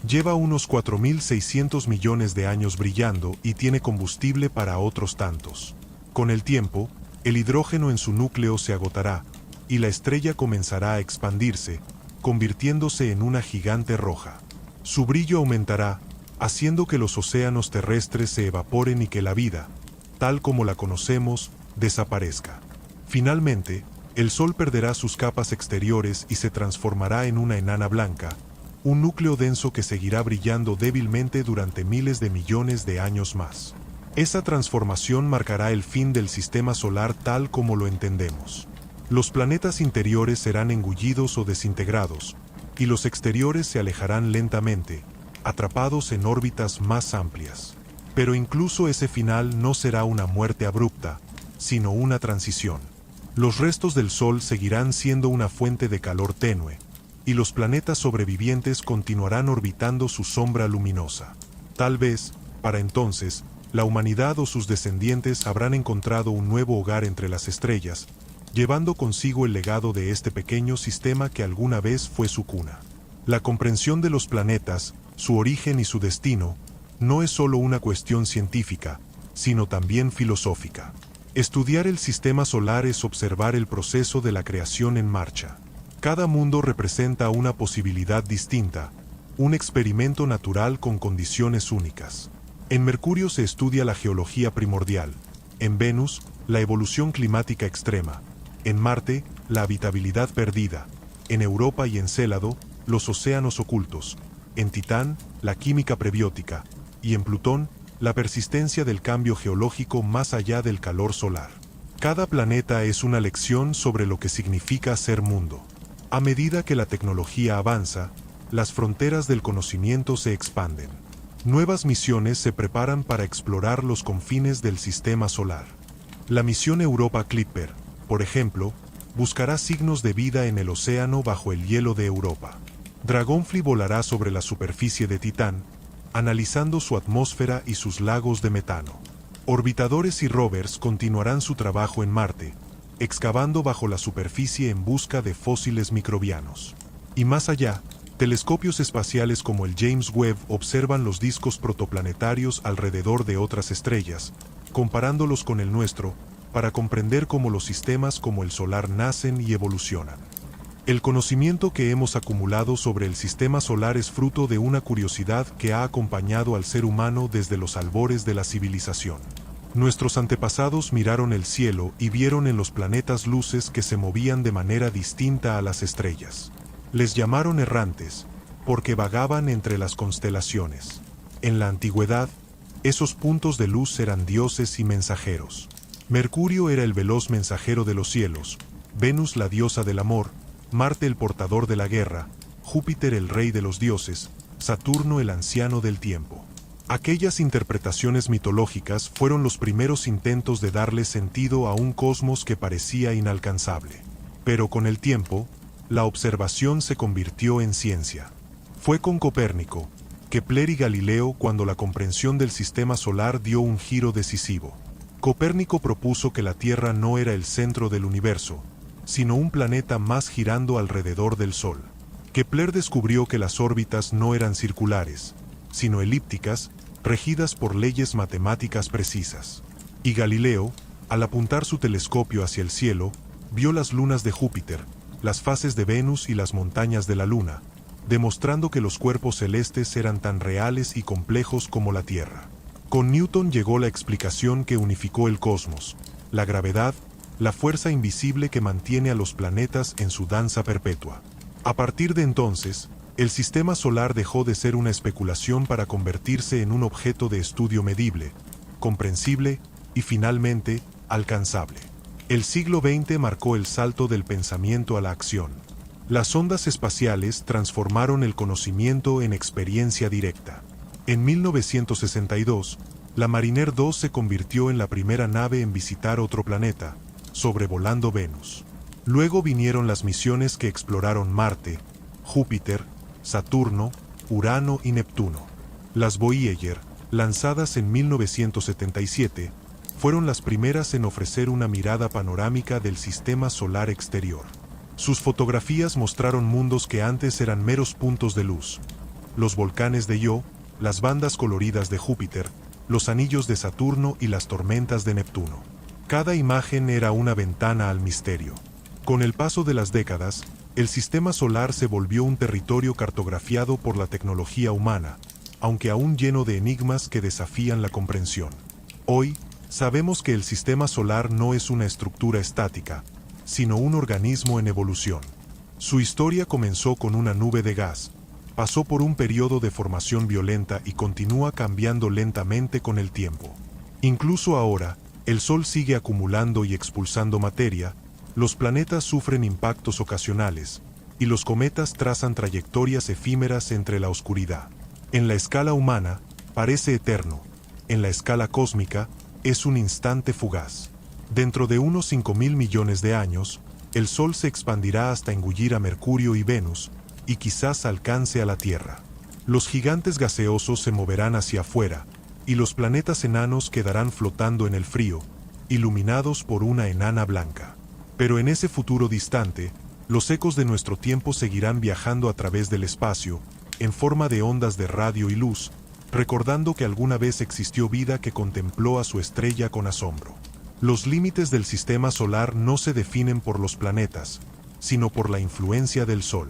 Speaker 1: Lleva unos 4.600 millones de años brillando y tiene combustible para otros tantos. Con el tiempo, el hidrógeno en su núcleo se agotará, y la estrella comenzará a expandirse, convirtiéndose en una gigante roja. Su brillo aumentará, haciendo que los océanos terrestres se evaporen y que la vida, tal como la conocemos, desaparezca. Finalmente, el Sol perderá sus capas exteriores y se transformará en una enana blanca, un núcleo denso que seguirá brillando débilmente durante miles de millones de años más. Esa transformación marcará el fin del sistema solar tal como lo entendemos. Los planetas interiores serán engullidos o desintegrados, y los exteriores se alejarán lentamente, atrapados en órbitas más amplias. Pero incluso ese final no será una muerte abrupta, sino una transición. Los restos del Sol seguirán siendo una fuente de calor tenue, y los planetas sobrevivientes continuarán orbitando su sombra luminosa. Tal vez, para entonces, la humanidad o sus descendientes habrán encontrado un nuevo hogar entre las estrellas, llevando consigo el legado de este pequeño sistema que alguna vez fue su cuna. La comprensión de los planetas, su origen y su destino, no es solo una cuestión científica, sino también filosófica. Estudiar el sistema solar es observar el proceso de la creación en marcha. Cada mundo representa una posibilidad distinta, un experimento natural con condiciones únicas. En Mercurio se estudia la geología primordial, en Venus, la evolución climática extrema, en Marte, la habitabilidad perdida, en Europa y Encélado, los océanos ocultos, en Titán, la química prebiótica, y en Plutón, la persistencia del cambio geológico más allá del calor solar. Cada planeta es una lección sobre lo que significa ser mundo. A medida que la tecnología avanza, las fronteras del conocimiento se expanden. Nuevas misiones se preparan para explorar los confines del sistema solar. La misión Europa Clipper, por ejemplo, buscará signos de vida en el océano bajo el hielo de Europa. Dragonfly volará sobre la superficie de Titán, analizando su atmósfera y sus lagos de metano. Orbitadores y rovers continuarán su trabajo en Marte, excavando bajo la superficie en busca de fósiles microbianos. Y más allá, telescopios espaciales como el James Webb observan los discos protoplanetarios alrededor de otras estrellas, comparándolos con el nuestro, para comprender cómo los sistemas como el solar nacen y evolucionan. El conocimiento que hemos acumulado sobre el sistema solar es fruto de una curiosidad que ha acompañado al ser humano desde los albores de la civilización. Nuestros antepasados miraron el cielo y vieron en los planetas luces que se movían de manera distinta a las estrellas. Les llamaron errantes, porque vagaban entre las constelaciones. En la antigüedad, esos puntos de luz eran dioses y mensajeros. Mercurio era el veloz mensajero de los cielos, Venus la diosa del amor, Marte el portador de la guerra, Júpiter el rey de los dioses, Saturno el anciano del tiempo. Aquellas interpretaciones mitológicas fueron los primeros intentos de darle sentido a un cosmos que parecía inalcanzable. Pero con el tiempo, la observación se convirtió en ciencia. Fue con Copérnico, Kepler y Galileo cuando la comprensión del sistema solar dio un giro decisivo. Copérnico propuso que la Tierra no era el centro del universo, sino un planeta más girando alrededor del Sol. Kepler descubrió que las órbitas no eran circulares, sino elípticas, regidas por leyes matemáticas precisas. Y Galileo, al apuntar su telescopio hacia el cielo, vio las lunas de Júpiter, las fases de Venus y las montañas de la Luna, demostrando que los cuerpos celestes eran tan reales y complejos como la Tierra. Con Newton llegó la explicación que unificó el cosmos, la gravedad, la fuerza invisible que mantiene a los planetas en su danza perpetua. A partir de entonces, el sistema solar dejó de ser una especulación para convertirse en un objeto de estudio medible, comprensible y finalmente, alcanzable. El siglo XX marcó el salto del pensamiento a la acción. Las ondas espaciales transformaron el conocimiento en experiencia directa. En 1962, la Mariner 2 se convirtió en la primera nave en visitar otro planeta, sobrevolando Venus. Luego vinieron las misiones que exploraron Marte, Júpiter, Saturno, Urano y Neptuno. Las Voyager, lanzadas en 1977, fueron las primeras en ofrecer una mirada panorámica del sistema solar exterior. Sus fotografías mostraron mundos que antes eran meros puntos de luz. Los volcanes de Io, las bandas coloridas de Júpiter, los anillos de Saturno y las tormentas de Neptuno. Cada imagen era una ventana al misterio. Con el paso de las décadas, el sistema solar se volvió un territorio cartografiado por la tecnología humana, aunque aún lleno de enigmas que desafían la comprensión. Hoy, sabemos que el sistema solar no es una estructura estática, sino un organismo en evolución. Su historia comenzó con una nube de gas, pasó por un periodo de formación violenta y continúa cambiando lentamente con el tiempo. Incluso ahora, el Sol sigue acumulando y expulsando materia, los planetas sufren impactos ocasionales, y los cometas trazan trayectorias efímeras entre la oscuridad. En la escala humana, parece eterno, en la escala cósmica, es un instante fugaz. Dentro de unos 5.000 millones de años, el Sol se expandirá hasta engullir a Mercurio y Venus, y quizás alcance a la Tierra. Los gigantes gaseosos se moverán hacia afuera, y los planetas enanos quedarán flotando en el frío, iluminados por una enana blanca. Pero en ese futuro distante, los ecos de nuestro tiempo seguirán viajando a través del espacio, en forma de ondas de radio y luz, recordando que alguna vez existió vida que contempló a su estrella con asombro. Los límites del sistema solar no se definen por los planetas, sino por la influencia del Sol.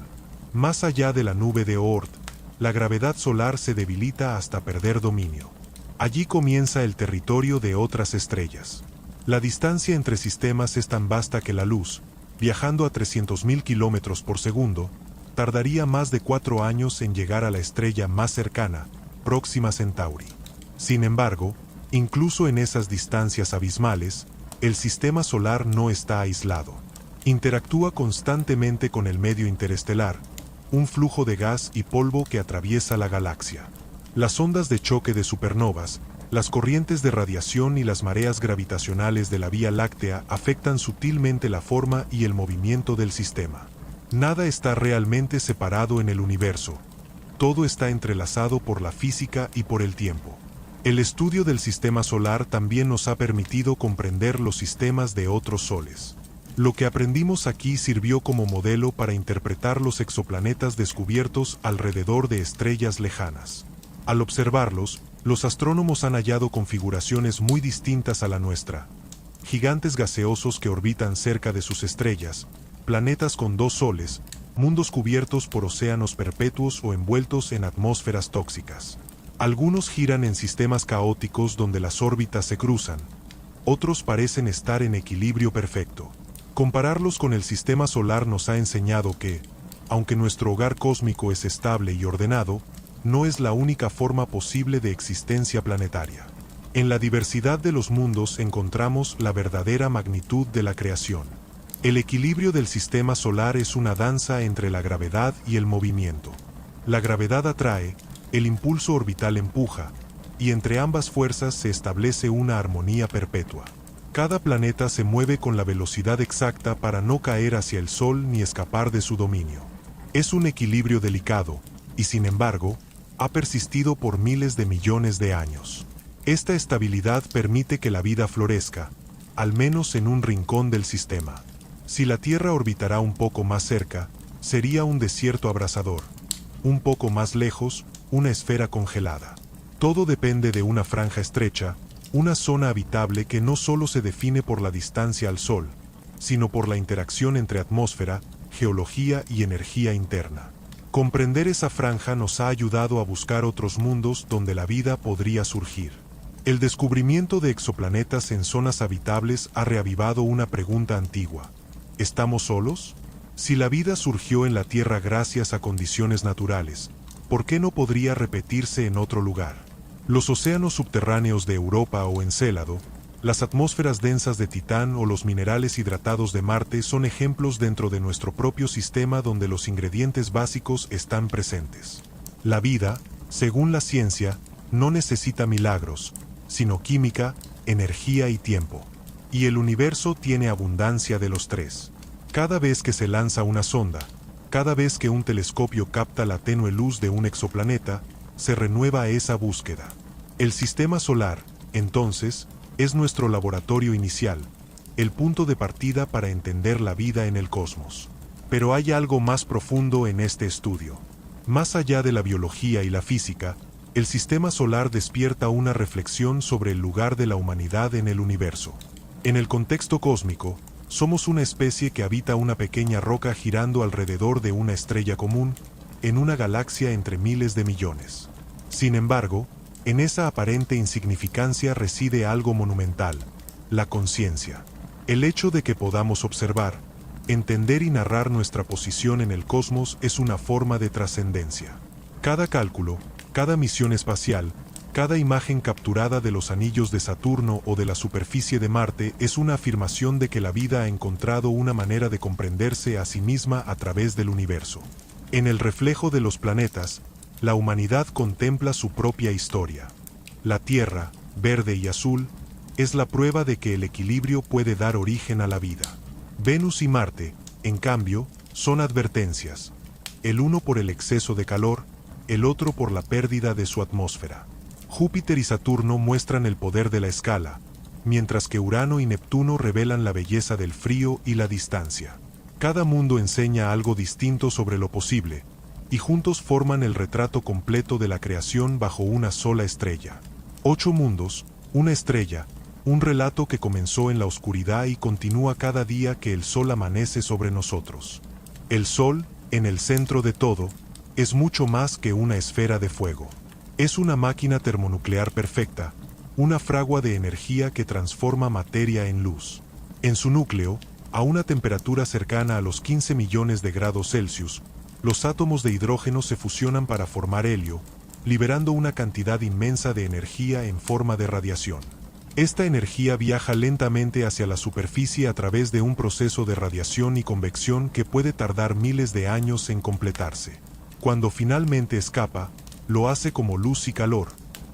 Speaker 1: Más allá de la nube de Oort, la gravedad solar se debilita hasta perder dominio. Allí comienza el territorio de otras estrellas. La distancia entre sistemas es tan vasta que la luz, viajando a 300.000 kilómetros por segundo, tardaría más de 4 años en llegar a la estrella más cercana, Próxima Centauri. Sin embargo, incluso en esas distancias abismales, el sistema solar no está aislado. Interactúa constantemente con el medio interestelar, un flujo de gas y polvo que atraviesa la galaxia. Las ondas de choque de supernovas, las corrientes de radiación y las mareas gravitacionales de la Vía Láctea afectan sutilmente la forma y el movimiento del sistema. Nada está realmente separado en el universo. Todo está entrelazado por la física y por el tiempo. El estudio del sistema solar también nos ha permitido comprender los sistemas de otros soles. Lo que aprendimos aquí sirvió como modelo para interpretar los exoplanetas descubiertos alrededor de estrellas lejanas. Al observarlos, los astrónomos han hallado configuraciones muy distintas a la nuestra. Gigantes gaseosos que orbitan cerca de sus estrellas, planetas con 2 soles, mundos cubiertos por océanos perpetuos o envueltos en atmósferas tóxicas. Algunos giran en sistemas caóticos donde las órbitas se cruzan. Otros parecen estar en equilibrio perfecto. Compararlos con el sistema solar nos ha enseñado que, aunque nuestro hogar cósmico es estable y ordenado, no es la única forma posible de existencia planetaria. En la diversidad de los mundos encontramos la verdadera magnitud de la creación. El equilibrio del sistema solar es una danza entre la gravedad y el movimiento. La gravedad atrae, el impulso orbital empuja, y entre ambas fuerzas se establece una armonía perpetua. Cada planeta se mueve con la velocidad exacta para no caer hacia el Sol ni escapar de su dominio. Es un equilibrio delicado, y sin embargo, ha persistido por miles de millones de años. Esta estabilidad permite que la vida florezca, al menos en un rincón del sistema. Si la Tierra orbitara un poco más cerca, sería un desierto abrasador. Un poco más lejos, una esfera congelada. Todo depende de una franja estrecha, una zona habitable que no solo se define por la distancia al Sol, sino por la interacción entre atmósfera, geología y energía interna. Comprender esa franja nos ha ayudado a buscar otros mundos donde la vida podría surgir. El descubrimiento de exoplanetas en zonas habitables ha reavivado una pregunta antigua. ¿Estamos solos? Si la vida surgió en la Tierra gracias a condiciones naturales, ¿por qué no podría repetirse en otro lugar? Los océanos subterráneos de Europa o Encélado, las atmósferas densas de Titán o los minerales hidratados de Marte son ejemplos dentro de nuestro propio sistema donde los ingredientes básicos están presentes. La vida, según la ciencia, no necesita milagros, sino química, energía y tiempo. Y el universo tiene abundancia de los tres. Cada vez que se lanza una sonda, cada vez que un telescopio capta la tenue luz de un exoplaneta, se renueva esa búsqueda. El sistema solar, entonces, es nuestro laboratorio inicial, el punto de partida para entender la vida en el cosmos. Pero hay algo más profundo en este estudio. Más allá de la biología y la física, el sistema solar despierta una reflexión sobre el lugar de la humanidad en el universo. En el contexto cósmico, somos una especie que habita una pequeña roca girando alrededor de una estrella común, en una galaxia entre miles de millones. Sin embargo, en esa aparente insignificancia reside algo monumental, la conciencia. El hecho de que podamos observar, entender y narrar nuestra posición en el cosmos es una forma de trascendencia. Cada cálculo, cada misión espacial, cada imagen capturada de los anillos de Saturno o de la superficie de Marte es una afirmación de que la vida ha encontrado una manera de comprenderse a sí misma a través del universo. En el reflejo de los planetas, la humanidad contempla su propia historia. La Tierra, verde y azul, es la prueba de que el equilibrio puede dar origen a la vida. Venus y Marte, en cambio, son advertencias. el uno por el exceso de calor, el otro por la pérdida de su atmósfera. Júpiter y Saturno muestran el poder de la escala, mientras que Urano y Neptuno revelan la belleza del frío y la distancia. Cada mundo enseña algo distinto sobre lo posible, y juntos forman el retrato completo de la creación bajo una sola estrella. 8 mundos, una estrella, un relato que comenzó en la oscuridad y continúa cada día que el sol amanece sobre nosotros. El sol, en el centro de todo, es mucho más que una esfera de fuego. Es una máquina termonuclear perfecta, una fragua de energía que transforma materia en luz. En su núcleo, a una temperatura cercana a los 15 millones de grados Celsius, los átomos de hidrógeno se fusionan para formar helio, liberando una cantidad inmensa de energía en forma de radiación. Esta energía viaja lentamente hacia la superficie a través de un proceso de radiación y convección que puede tardar miles de años en completarse. Cuando finalmente escapa, lo hace como luz y calor,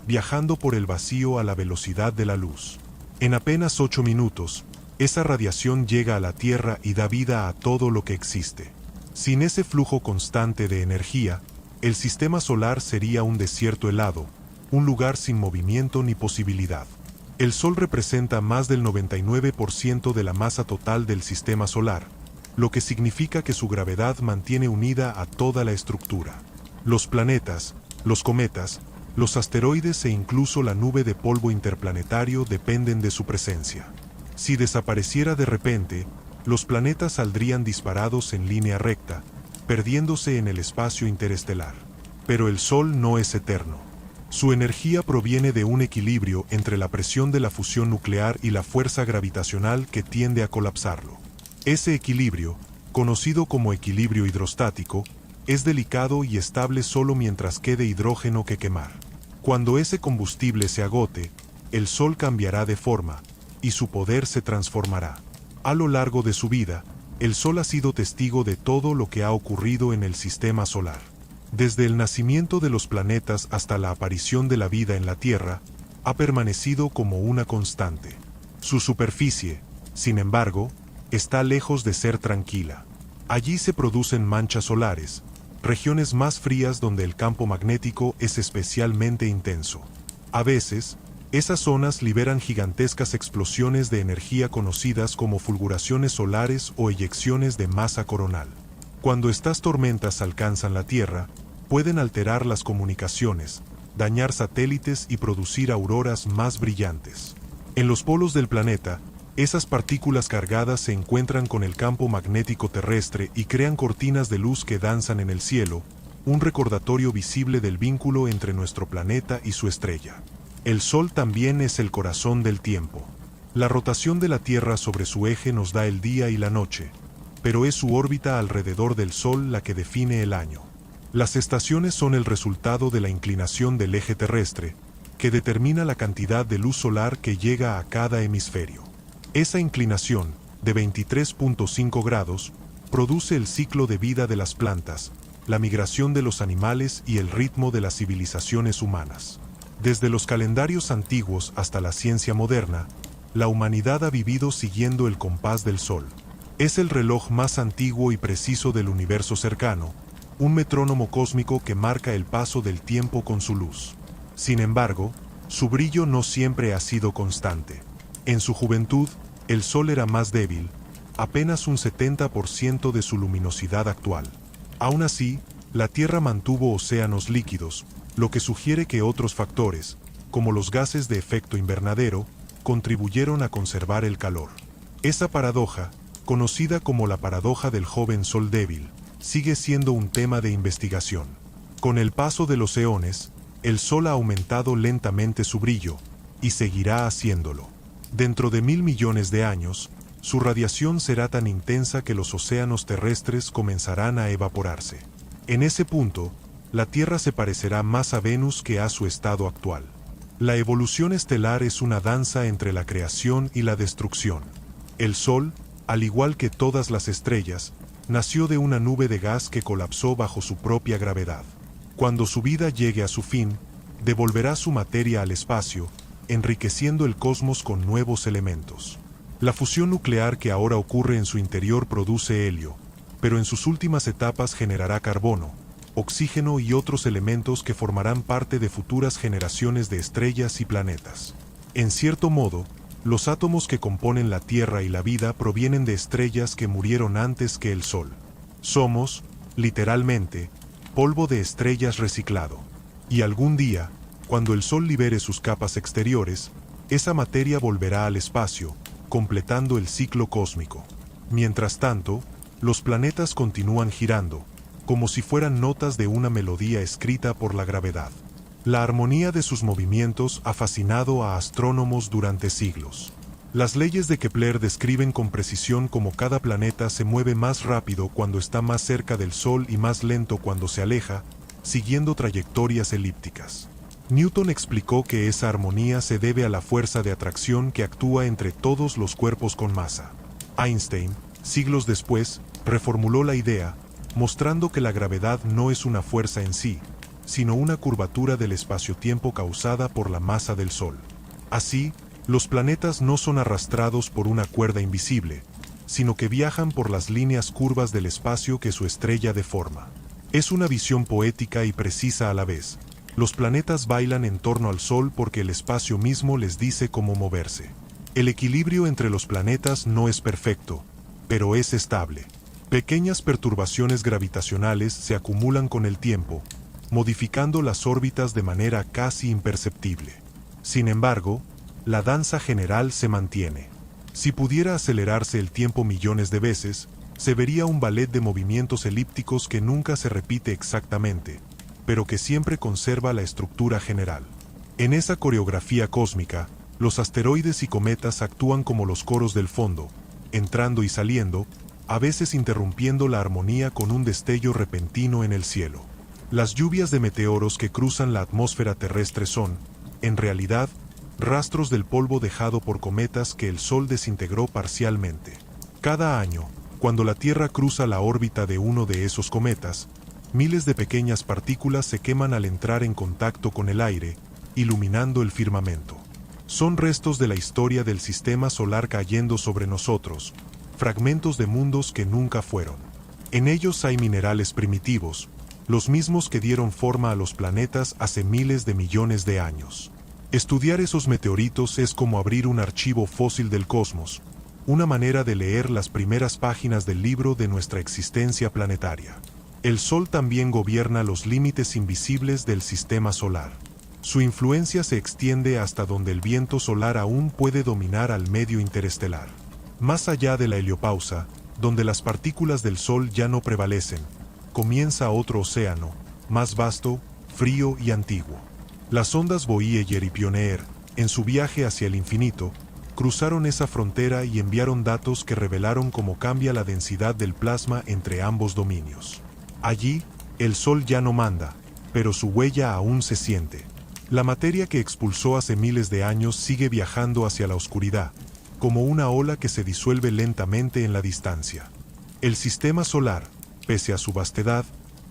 Speaker 1: viajando por el vacío a la velocidad de la luz. En apenas 8 minutos, esa radiación llega a la Tierra y da vida a todo lo que existe. Sin ese flujo constante de energía, el sistema solar sería un desierto helado, un lugar sin movimiento ni posibilidad. El Sol representa más del 99% de la masa total del sistema solar, lo que significa que su gravedad mantiene unida a toda la estructura. Los planetas, los cometas, los asteroides e incluso la nube de polvo interplanetario dependen de su presencia. Si desapareciera de repente, los planetas saldrían disparados en línea recta, perdiéndose en el espacio interestelar. Pero el Sol no es eterno. Su energía proviene de un equilibrio entre la presión de la fusión nuclear y la fuerza gravitacional que tiende a colapsarlo. Ese equilibrio, conocido como equilibrio hidrostático, es delicado y estable solo mientras quede hidrógeno que quemar. Cuando ese combustible se agote, el Sol cambiará de forma, y su poder se transformará. A lo largo de su vida, el Sol ha sido testigo de todo lo que ha ocurrido en el sistema solar. Desde el nacimiento de los planetas hasta la aparición de la vida en la Tierra, ha permanecido como una constante. Su superficie, sin embargo, está lejos de ser tranquila. Allí se producen manchas solares, regiones más frías donde el campo magnético es especialmente intenso. A veces, esas zonas liberan gigantescas explosiones de energía conocidas como fulguraciones solares o eyecciones de masa coronal. Cuando estas tormentas alcanzan la Tierra, pueden alterar las comunicaciones, dañar satélites y producir auroras más brillantes. En los polos del planeta, esas partículas cargadas se encuentran con el campo magnético terrestre y crean cortinas de luz que danzan en el cielo, un recordatorio visible del vínculo entre nuestro planeta y su estrella. El Sol también es el corazón del tiempo. La rotación de la Tierra sobre su eje nos da el día y la noche, pero es su órbita alrededor del Sol la que define el año. Las estaciones son el resultado de la inclinación del eje terrestre, que determina la cantidad de luz solar que llega a cada hemisferio. Esa inclinación, de 23.5 grados, produce el ciclo de vida de las plantas, la migración de los animales y el ritmo de las civilizaciones humanas. Desde los calendarios antiguos hasta la ciencia moderna, la humanidad ha vivido siguiendo el compás del Sol. Es el reloj más antiguo y preciso del universo cercano, un metrónomo cósmico que marca el paso del tiempo con su luz. Sin embargo, su brillo no siempre ha sido constante. En su juventud, el Sol era más débil, apenas un 70% de su luminosidad actual. Aún así, la Tierra mantuvo océanos líquidos, lo que sugiere que otros factores, como los gases de efecto invernadero, contribuyeron a conservar el calor. Esa paradoja, conocida como la paradoja del joven Sol débil, sigue siendo un tema de investigación. Con el paso de los eones, el Sol ha aumentado lentamente su brillo, y seguirá haciéndolo. Dentro de 1.000 millones de años, su radiación será tan intensa que los océanos terrestres comenzarán a evaporarse. En ese punto, la Tierra se parecerá más a Venus que a su estado actual. La evolución estelar es una danza entre la creación y la destrucción. El Sol, al igual que todas las estrellas, nació de una nube de gas que colapsó bajo su propia gravedad. Cuando su vida llegue a su fin, devolverá su materia al espacio, enriqueciendo el cosmos con nuevos elementos. La fusión nuclear que ahora ocurre en su interior produce helio, pero en sus últimas etapas generará carbono, oxígeno y otros elementos que formarán parte de futuras generaciones de estrellas y planetas. En cierto modo, los átomos que componen la Tierra y la vida provienen de estrellas que murieron antes que el Sol. Somos, literalmente, polvo de estrellas reciclado. Y algún día, cuando el Sol libere sus capas exteriores, esa materia volverá al espacio, completando el ciclo cósmico. Mientras tanto, los planetas continúan girando, como si fueran notas de una melodía escrita por la gravedad. La armonía de sus movimientos ha fascinado a astrónomos durante siglos. Las leyes de Kepler describen con precisión cómo cada planeta se mueve más rápido cuando está más cerca del Sol y más lento cuando se aleja, siguiendo trayectorias elípticas. Newton explicó que esa armonía se debe a la fuerza de atracción que actúa entre todos los cuerpos con masa. Einstein, siglos después, reformuló la idea, mostrando que la gravedad no es una fuerza en sí, sino una curvatura del espacio-tiempo causada por la masa del Sol. Así, los planetas no son arrastrados por una cuerda invisible, sino que viajan por las líneas curvas del espacio que su estrella deforma. Es una visión poética y precisa a la vez. Los planetas bailan en torno al Sol porque el espacio mismo les dice cómo moverse. El equilibrio entre los planetas no es perfecto, pero es estable. Pequeñas perturbaciones gravitacionales se acumulan con el tiempo, modificando las órbitas de manera casi imperceptible. Sin embargo, la danza general se mantiene. Si pudiera acelerarse el tiempo millones de veces, se vería un ballet de movimientos elípticos que nunca se repite exactamente, pero que siempre conserva la estructura general. En esa coreografía cósmica, los asteroides y cometas actúan como los coros del fondo, entrando y saliendo, a veces interrumpiendo la armonía con un destello repentino en el cielo. Las lluvias de meteoros que cruzan la atmósfera terrestre son, en realidad, rastros del polvo dejado por cometas que el Sol desintegró parcialmente. Cada año, cuando la Tierra cruza la órbita de uno de esos cometas, miles de pequeñas partículas se queman al entrar en contacto con el aire, iluminando el firmamento. Son restos de la historia del sistema solar cayendo sobre nosotros, fragmentos de mundos que nunca fueron. En ellos hay minerales primitivos, los mismos que dieron forma a los planetas hace miles de millones de años. Estudiar esos meteoritos es como abrir un archivo fósil del cosmos, una manera de leer las primeras páginas del libro de nuestra existencia planetaria. El Sol también gobierna los límites invisibles del sistema solar. Su influencia se extiende hasta donde el viento solar aún puede dominar al medio interestelar. Más allá de la heliopausa, donde las partículas del Sol ya no prevalecen, comienza otro océano, más vasto, frío y antiguo. Las ondas Voyager y Pioneer, en su viaje hacia el infinito, cruzaron esa frontera y enviaron datos que revelaron cómo cambia la densidad del plasma entre ambos dominios. Allí, el Sol ya no manda, pero su huella aún se siente. La materia que expulsó hace miles de años sigue viajando hacia la oscuridad, como una ola que se disuelve lentamente en la distancia. El sistema solar, pese a su vastedad,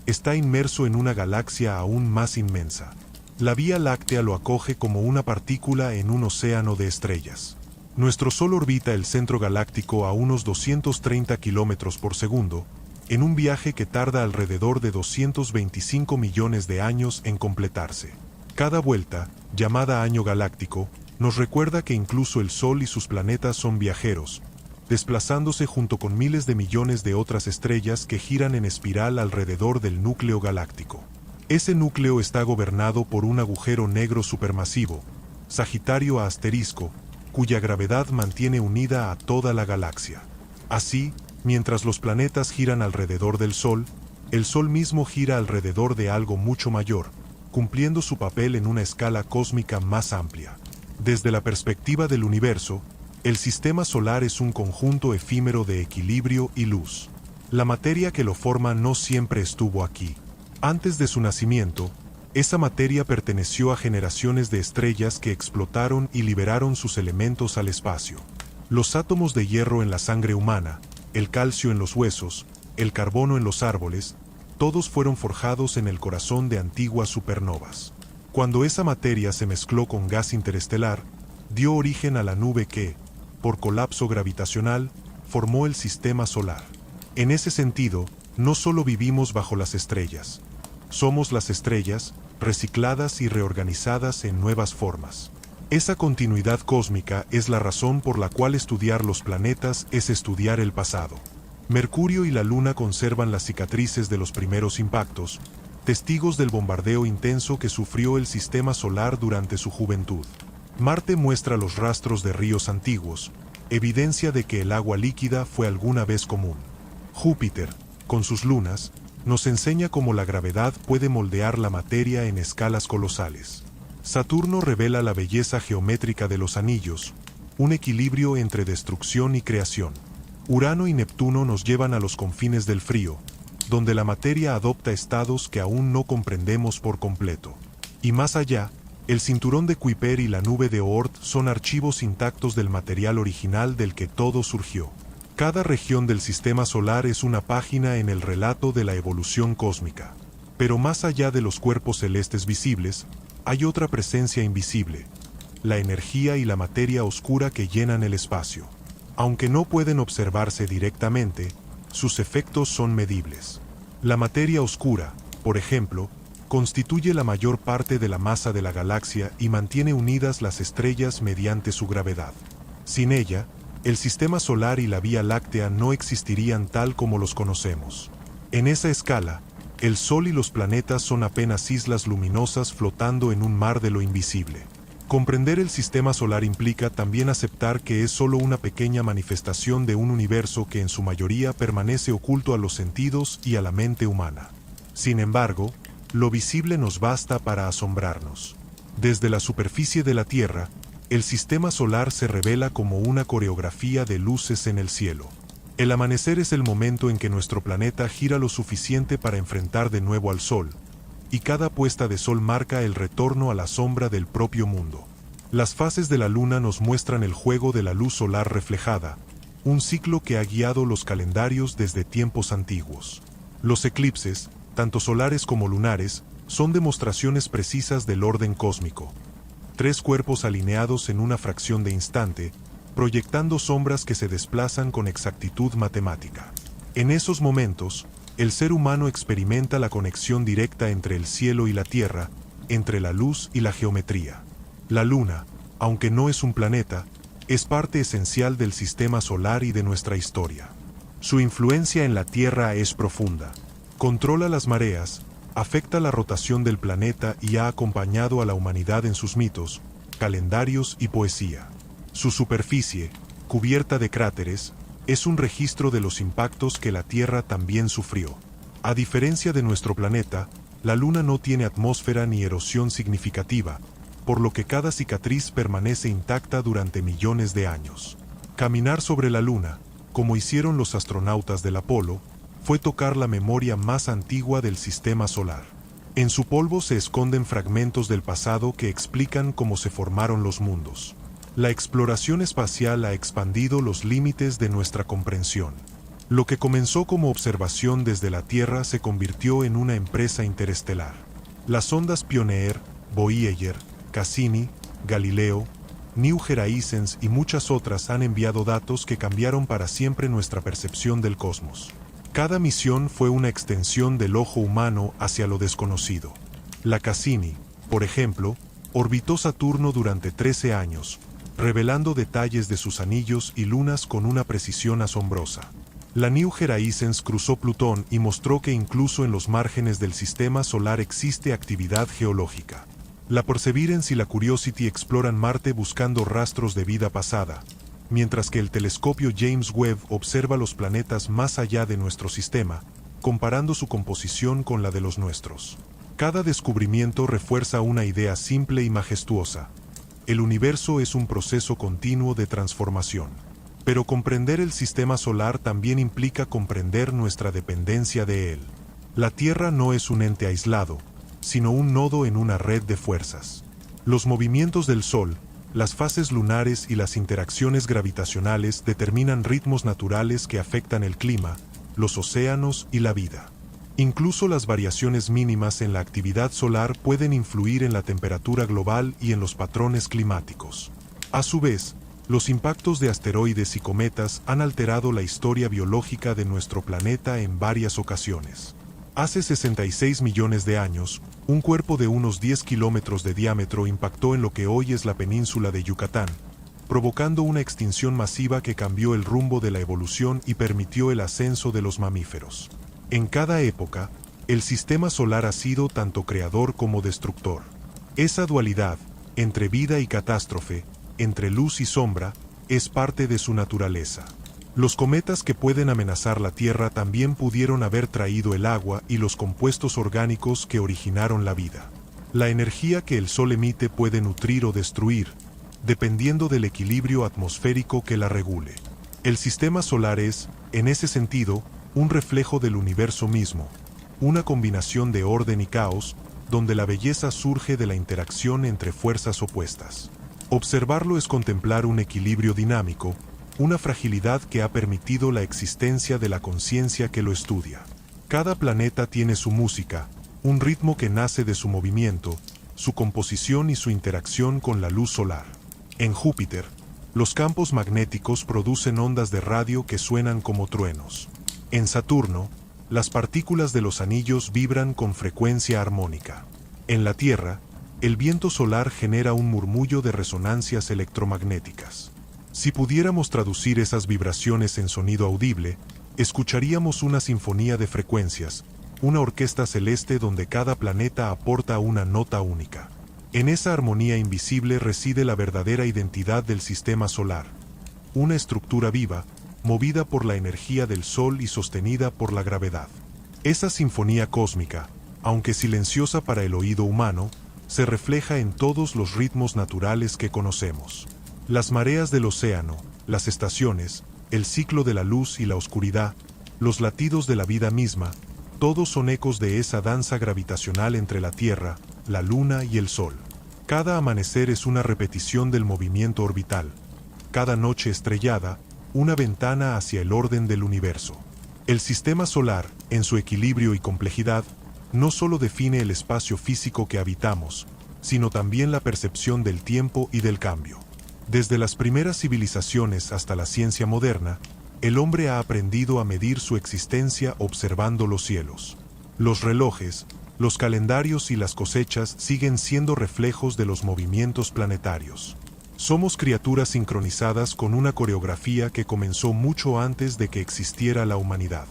Speaker 1: está inmerso en una galaxia aún más inmensa. La Vía Láctea lo acoge como una partícula en un océano de estrellas. Nuestro Sol orbita el centro galáctico a unos 230 kilómetros por segundo, en un viaje que tarda alrededor de 225 millones de años en completarse. Cada vuelta, llamada año galáctico, nos recuerda que incluso el Sol y sus planetas son viajeros, desplazándose junto con miles de millones de otras estrellas que giran en espiral alrededor del núcleo galáctico. Ese núcleo está gobernado por un agujero negro supermasivo, Sagitario A asterisco, cuya gravedad mantiene unida a toda la galaxia. Así, mientras los planetas giran alrededor del Sol, el Sol mismo gira alrededor de algo mucho mayor, cumpliendo su papel en una escala cósmica más amplia. Desde la perspectiva del universo, el sistema solar es un conjunto efímero de equilibrio y luz. La materia que lo forma no siempre estuvo aquí. Antes de su nacimiento, esa materia perteneció a generaciones de estrellas que explotaron y liberaron sus elementos al espacio. Los átomos de hierro en la sangre humana, el calcio en los huesos, el carbono en los árboles, todos fueron forjados en el corazón de antiguas supernovas. Cuando esa materia se mezcló con gas interestelar, dio origen a la nube que, por colapso gravitacional, formó el sistema solar. En ese sentido, no solo vivimos bajo las estrellas. Somos las estrellas, recicladas y reorganizadas en nuevas formas. Esa continuidad cósmica es la razón por la cual estudiar los planetas es estudiar el pasado. Mercurio y la Luna conservan las cicatrices de los primeros impactos, testigos del bombardeo intenso que sufrió el sistema solar durante su juventud. Marte muestra los rastros de ríos antiguos, evidencia de que el agua líquida fue alguna vez común. Júpiter, con sus lunas, nos enseña cómo la gravedad puede moldear la materia en escalas colosales. Saturno revela la belleza geométrica de los anillos, un equilibrio entre destrucción y creación. Urano y Neptuno nos llevan a los confines del frío, donde la materia adopta estados que aún no comprendemos por completo. Y más allá, el cinturón de Kuiper y la nube de Oort son archivos intactos del material original del que todo surgió. Cada región del sistema solar es una página en el relato de la evolución cósmica. Pero más allá de los cuerpos celestes visibles, hay otra presencia invisible, la energía y la materia oscura que llenan el espacio. Aunque no pueden observarse directamente, sus efectos son medibles. La materia oscura, por ejemplo, constituye la mayor parte de la masa de la galaxia y mantiene unidas las estrellas mediante su gravedad. Sin ella, el sistema solar y la Vía Láctea no existirían tal como los conocemos. En esa escala, el Sol y los planetas son apenas islas luminosas flotando en un mar de lo invisible. Comprender el sistema solar implica también aceptar que es solo una pequeña manifestación de un universo que en su mayoría permanece oculto a los sentidos y a la mente humana. Sin embargo, lo visible nos basta para asombrarnos. Desde la superficie de la Tierra, el sistema solar se revela como una coreografía de luces en el cielo. El amanecer es el momento en que nuestro planeta gira lo suficiente para enfrentar de nuevo al Sol, y cada puesta de sol marca el retorno a la sombra del propio mundo. Las fases de la Luna nos muestran el juego de la luz solar reflejada, un ciclo que ha guiado los calendarios desde tiempos antiguos. Los eclipses, tanto solares como lunares, son demostraciones precisas del orden cósmico. 3 cuerpos alineados en una fracción de instante, proyectando sombras que se desplazan con exactitud matemática. En esos momentos, el ser humano experimenta la conexión directa entre el cielo y la tierra, entre la luz y la geometría. La Luna, aunque no es un planeta, es parte esencial del sistema solar y de nuestra historia. Su influencia en la Tierra es profunda. Controla las mareas, afecta la rotación del planeta y ha acompañado a la humanidad en sus mitos, calendarios y poesía. Su superficie, cubierta de cráteres, es un registro de los impactos que la Tierra también sufrió. A diferencia de nuestro planeta, la Luna no tiene atmósfera ni erosión significativa, por lo que cada cicatriz permanece intacta durante millones de años. Caminar sobre la Luna, como hicieron los astronautas del Apolo, fue tocar la memoria más antigua del sistema solar. En su polvo se esconden fragmentos del pasado que explican cómo se formaron los mundos. La exploración espacial ha expandido los límites de nuestra comprensión. Lo que comenzó como observación desde la Tierra se convirtió en una empresa interestelar. Las sondas Pioneer, Voyager, Cassini, Galileo, New Horizons y muchas otras han enviado datos que cambiaron para siempre nuestra percepción del cosmos. Cada misión fue una extensión del ojo humano hacia lo desconocido. La Cassini, por ejemplo, orbitó Saturno durante 13 años, revelando detalles de sus anillos y lunas con una precisión asombrosa. La New Horizons cruzó Plutón y mostró que incluso en los márgenes del sistema solar existe actividad geológica. La Perseverance y la Curiosity exploran Marte buscando rastros de vida pasada, mientras que el telescopio James Webb observa los planetas más allá de nuestro sistema, comparando su composición con la de los nuestros. Cada descubrimiento refuerza una idea simple y majestuosa. El universo es un proceso continuo de transformación. Pero comprender el sistema solar también implica comprender nuestra dependencia de él. La Tierra no es un ente aislado, sino un nodo en una red de fuerzas. Los movimientos del Sol, las fases lunares y las interacciones gravitacionales determinan ritmos naturales que afectan el clima, los océanos y la vida. Incluso las variaciones mínimas en la actividad solar pueden influir en la temperatura global y en los patrones climáticos. A su vez, Los impactos de asteroides y cometas han alterado la historia biológica de nuestro planeta en varias ocasiones. Hace 66 millones de años, un cuerpo de unos 10 kilómetros de diámetro impactó en lo que hoy es la península de Yucatán, provocando una extinción masiva que cambió el rumbo de la evolución y permitió el ascenso de los mamíferos. En cada época, el sistema solar ha sido tanto creador como destructor. Esa dualidad, entre vida y catástrofe, entre luz y sombra, es parte de su naturaleza. Los cometas que pueden amenazar la Tierra también pudieron haber traído el agua y los compuestos orgánicos que originaron la vida. La energía que el Sol emite puede nutrir o destruir, dependiendo del equilibrio atmosférico que la regule. El sistema solar es, en ese sentido, un reflejo del universo mismo, una combinación de orden y caos, donde la belleza surge de la interacción entre fuerzas opuestas. Observarlo es contemplar un equilibrio dinámico, una fragilidad que ha permitido la existencia de la conciencia que lo estudia. Cada planeta tiene su música, un ritmo que nace de su movimiento, su composición y su interacción con la luz solar. En Júpiter, los campos magnéticos producen ondas de radio que suenan como truenos. En Saturno, las partículas de los anillos vibran con frecuencia armónica. En la Tierra, el viento solar genera un murmullo de resonancias electromagnéticas. Si pudiéramos traducir esas vibraciones en sonido audible, escucharíamos una sinfonía de frecuencias, una orquesta celeste donde cada planeta aporta una nota única. En esa armonía invisible reside la verdadera identidad del sistema solar, una estructura viva, movida por la energía del Sol y sostenida por la gravedad. Esa sinfonía cósmica, aunque silenciosa para el oído humano, se refleja en todos los ritmos naturales que conocemos. Las mareas del océano, las estaciones, el ciclo de la luz y la oscuridad, los latidos de la vida misma, todos son ecos de esa danza gravitacional entre la Tierra, la Luna y el Sol. Cada amanecer es una repetición del movimiento orbital. Cada noche estrellada, una ventana hacia el orden del universo. El sistema solar, en su equilibrio y complejidad, no solo define el espacio físico que habitamos, sino también la percepción del tiempo y del cambio. Desde las primeras civilizaciones hasta la ciencia moderna, el hombre ha aprendido a medir su existencia observando los cielos. Los relojes, los calendarios y las cosechas siguen siendo reflejos de los movimientos planetarios. Somos criaturas sincronizadas con una coreografía que comenzó mucho antes de que existiera la humanidad.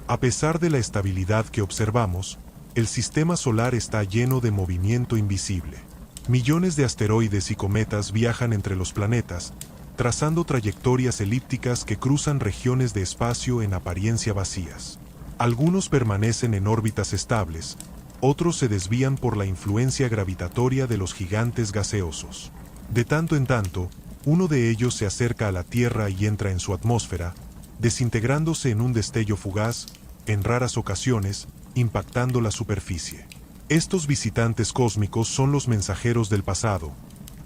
Speaker 1: A pesar de la estabilidad que observamos, el sistema solar está lleno de movimiento invisible. Millones de asteroides y cometas viajan entre los planetas, trazando trayectorias elípticas que cruzan regiones de espacio en apariencia vacías. Algunos permanecen en órbitas estables, otros se desvían por la influencia gravitatoria de los gigantes gaseosos. De tanto en tanto, uno de ellos se acerca a la Tierra y entra en su atmósfera, desintegrándose en un destello fugaz, en raras ocasiones, impactando la superficie. Estos visitantes cósmicos son los mensajeros del pasado,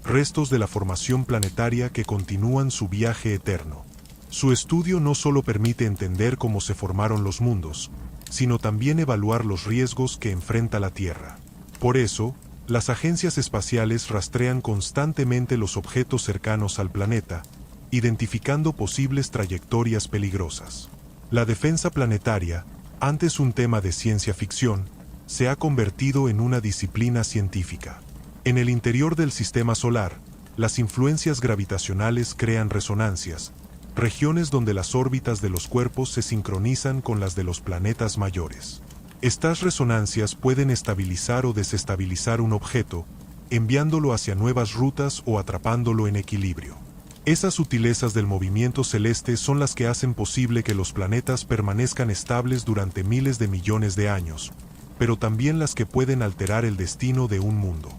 Speaker 1: restos de la formación planetaria que continúan su viaje eterno. Su estudio no solo permite entender cómo se formaron los mundos, sino también evaluar los riesgos que enfrenta la Tierra. Por eso, las agencias espaciales rastrean constantemente los objetos cercanos al planeta, identificando posibles trayectorias peligrosas. La defensa planetaria, antes un tema de ciencia ficción, se ha convertido en una disciplina científica. En el interior del sistema solar, las influencias gravitacionales crean resonancias, regiones donde las órbitas de los cuerpos se sincronizan con las de los planetas mayores. Estas resonancias pueden estabilizar o desestabilizar un objeto, enviándolo hacia nuevas rutas o atrapándolo en equilibrio. Esas sutilezas del movimiento celeste son las que hacen posible que los planetas permanezcan estables durante miles de millones de años, pero también las que pueden alterar el destino de un mundo.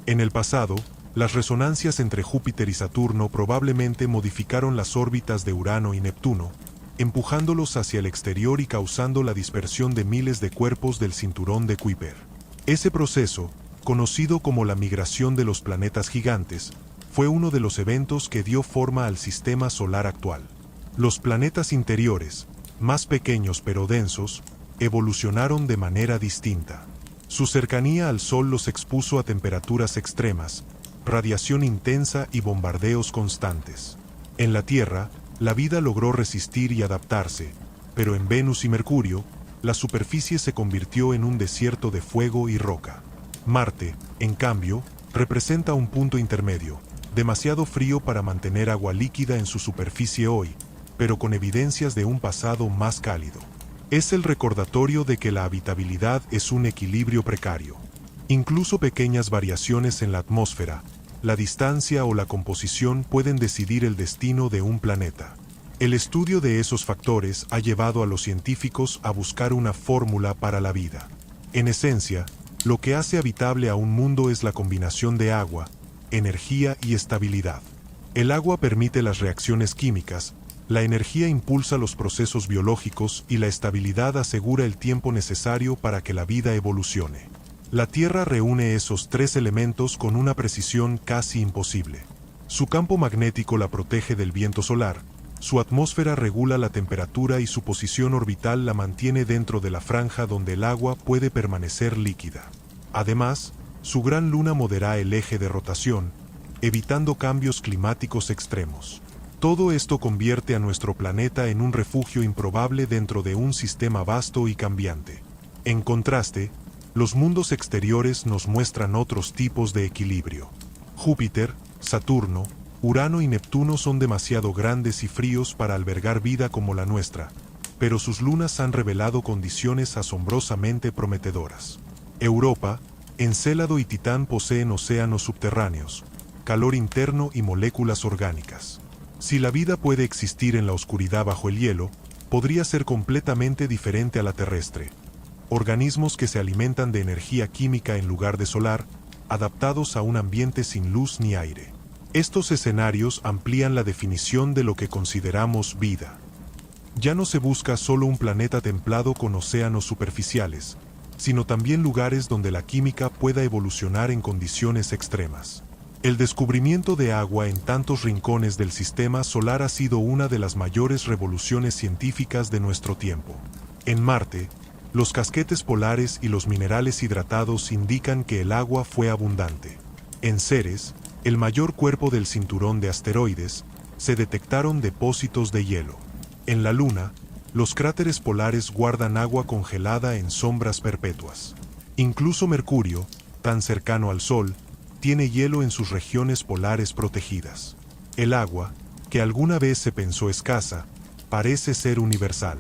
Speaker 1: En el pasado, las resonancias entre Júpiter y Saturno probablemente modificaron las órbitas de Urano y Neptuno, empujándolos hacia el exterior y causando la dispersión de miles de cuerpos del cinturón de Kuiper. Ese proceso, conocido como la migración de los planetas gigantes, fue uno de los eventos que dio forma al sistema solar actual. Los planetas interiores, más pequeños pero densos, evolucionaron de manera distinta. Su cercanía al Sol los expuso a temperaturas extremas, radiación intensa y bombardeos constantes. En la Tierra, la vida logró resistir y adaptarse, pero en Venus y Mercurio, la superficie se convirtió en un desierto de fuego y roca. Marte, en cambio, representa un punto intermedio, demasiado frío para mantener agua líquida en su superficie hoy, pero con evidencias de un pasado más cálido. Es el recordatorio de que la habitabilidad es un equilibrio precario. Incluso pequeñas variaciones en la atmósfera, la distancia o la composición pueden decidir el destino de un planeta. El estudio de esos factores ha llevado a los científicos a buscar una fórmula para la vida. En esencia, lo que hace habitable a un mundo es la combinación de agua, energía y estabilidad. El agua permite las reacciones químicas, la energía impulsa los procesos biológicos y la estabilidad asegura el tiempo necesario para que la vida evolucione. La Tierra reúne esos tres elementos con una precisión casi imposible. Su campo magnético la protege del viento solar, su atmósfera regula la temperatura y su posición orbital la mantiene dentro de la franja donde el agua puede permanecer líquida. Además, su gran luna modera el eje de rotación, evitando cambios climáticos extremos. Todo esto convierte a nuestro planeta en un refugio improbable dentro de un sistema vasto y cambiante. En contraste, los mundos exteriores nos muestran otros tipos de equilibrio. Júpiter, Saturno, Urano y Neptuno son demasiado grandes y fríos para albergar vida como la nuestra, pero sus lunas han revelado condiciones asombrosamente prometedoras. Europa, Encélado y Titán poseen océanos subterráneos, calor interno y moléculas orgánicas. Si la vida puede existir en la oscuridad bajo el hielo, podría ser completamente diferente a la terrestre. Organismos que se alimentan de energía química en lugar de solar, adaptados a un ambiente sin luz ni aire. Estos escenarios amplían la definición de lo que consideramos vida. Ya no se busca solo un planeta templado con océanos superficiales, sino también lugares donde la química pueda evolucionar en condiciones extremas. El descubrimiento de agua en tantos rincones del sistema solar ha sido una de las mayores revoluciones científicas de nuestro tiempo. En Marte, los casquetes polares y los minerales hidratados indican que el agua fue abundante. En Ceres, el mayor cuerpo del cinturón de asteroides, se detectaron depósitos de hielo. En la Luna, los cráteres polares guardan agua congelada en sombras perpetuas. Incluso Mercurio, tan cercano al Sol, tiene hielo en sus regiones polares protegidas. El agua, que alguna vez se pensó escasa, parece ser universal,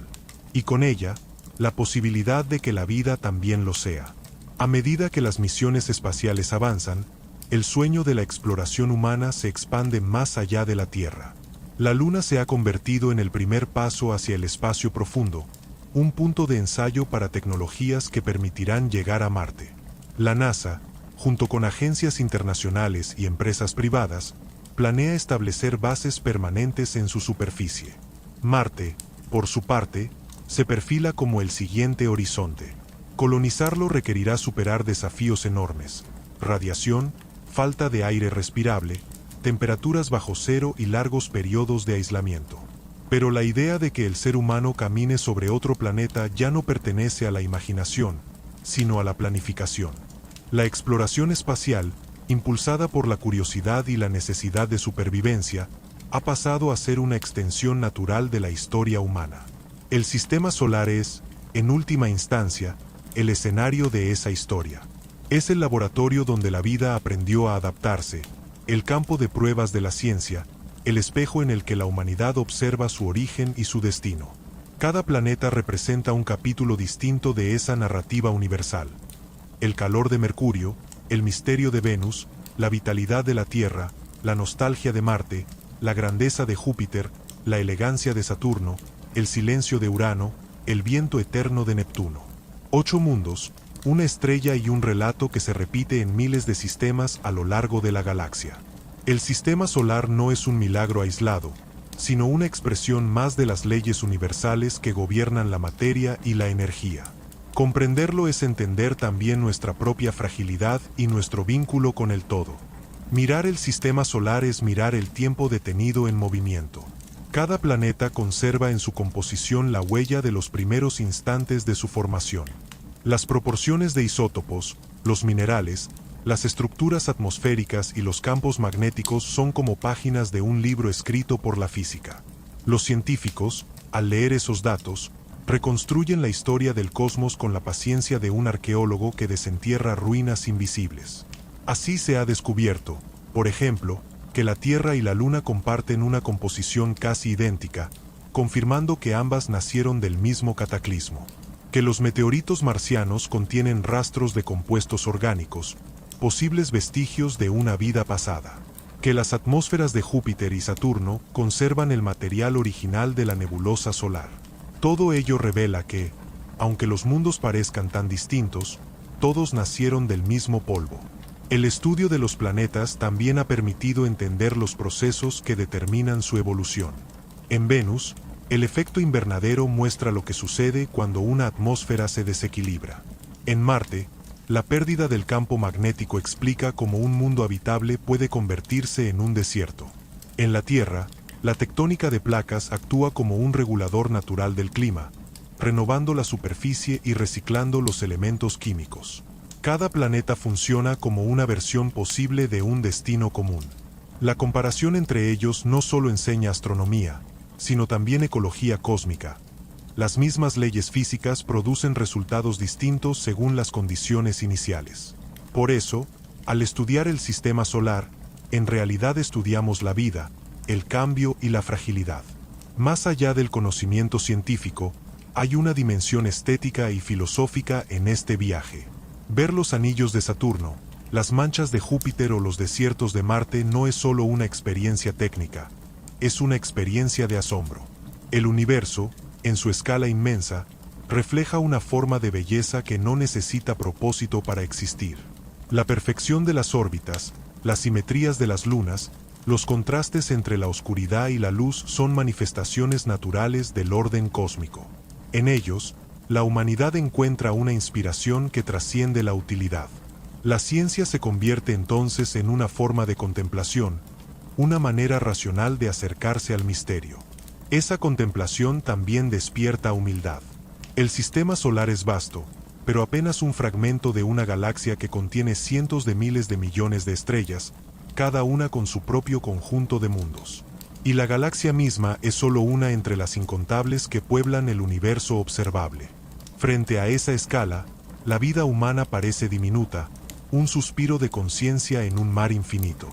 Speaker 1: y con ella, la posibilidad de que la vida también lo sea. A medida que las misiones espaciales avanzan, el sueño de la exploración humana se expande más allá de la Tierra. La Luna se ha convertido en el primer paso hacia el espacio profundo, un punto de ensayo para tecnologías que permitirán llegar a Marte. La NASA, junto con agencias internacionales y empresas privadas, planea establecer bases permanentes en su superficie. Marte, por su parte, se perfila como el siguiente horizonte. Colonizarlo requerirá superar desafíos enormes: radiación, falta de aire respirable, temperaturas bajo cero y largos periodos de aislamiento. Pero la idea de que el ser humano camine sobre otro planeta ya no pertenece a la imaginación, sino a la planificación. La exploración espacial, impulsada por la curiosidad y la necesidad de supervivencia, ha pasado a ser una extensión natural de la historia humana. El sistema solar es, en última instancia, el escenario de esa historia. Es el laboratorio donde la vida aprendió a adaptarse, el campo de pruebas de la ciencia, el espejo en el que la humanidad observa su origen y su destino. Cada planeta representa un capítulo distinto de esa narrativa universal. El calor de Mercurio, el misterio de Venus, la vitalidad de la Tierra, la nostalgia de Marte, la grandeza de Júpiter, la elegancia de Saturno, el silencio de Urano, el viento eterno de Neptuno. 8 mundos, una estrella y un relato que se repite en miles de sistemas a lo largo de la galaxia. El sistema solar no es un milagro aislado, sino una expresión más de las leyes universales que gobiernan la materia y la energía. Comprenderlo es entender también nuestra propia fragilidad y nuestro vínculo con el todo. Mirar el sistema solar es mirar el tiempo detenido en movimiento. Cada planeta conserva en su composición la huella de los primeros instantes de su formación. Las proporciones de isótopos, los minerales, Las estructuras atmosféricas y los campos magnéticos son como páginas de un libro escrito por la física. Los científicos, al leer esos datos, reconstruyen la historia del cosmos con la paciencia de un arqueólogo que desentierra ruinas invisibles. Así se ha descubierto, por ejemplo, que la Tierra y la Luna comparten una composición casi idéntica, confirmando que ambas nacieron del mismo cataclismo. Que los meteoritos marcianos contienen rastros de compuestos orgánicos, posibles vestigios de una vida pasada. Que las atmósferas de Júpiter y Saturno conservan el material original de la nebulosa solar. Todo ello revela que, aunque los mundos parezcan tan distintos, todos nacieron del mismo polvo. El estudio de los planetas también ha permitido entender los procesos que determinan su evolución. En Venus, el efecto invernadero muestra lo que sucede cuando una atmósfera se desequilibra. En Marte, la pérdida del campo magnético explica cómo un mundo habitable puede convertirse en un desierto. En la Tierra, la tectónica de placas actúa como un regulador natural del clima, renovando la superficie y reciclando los elementos químicos. Cada planeta funciona como una versión posible de un destino común. La comparación entre ellos no solo enseña astronomía, sino también ecología cósmica. Las mismas leyes físicas producen resultados distintos según las condiciones iniciales. Por eso, al estudiar el sistema solar, en realidad estudiamos la vida, el cambio y la fragilidad. Más allá del conocimiento científico, hay una dimensión estética y filosófica en este viaje. Ver los anillos de Saturno, las manchas de Júpiter o los desiertos de Marte no es solo una experiencia técnica, es una experiencia de asombro. El universo, en su escala inmensa, refleja una forma de belleza que no necesita propósito para existir. La perfección de las órbitas, las simetrías de las lunas, los contrastes entre la oscuridad y la luz son manifestaciones naturales del orden cósmico. En ellos, la humanidad encuentra una inspiración que trasciende la utilidad. La ciencia se convierte entonces en una forma de contemplación, una manera racional de acercarse al misterio. Esa contemplación también despierta humildad. El sistema solar es vasto, pero apenas un fragmento de una galaxia que contiene cientos de miles de millones de estrellas, cada una con su propio conjunto de mundos. Y la galaxia misma es solo una entre las incontables que pueblan el universo observable. Frente a esa escala, la vida humana parece diminuta, un suspiro de conciencia en un mar infinito.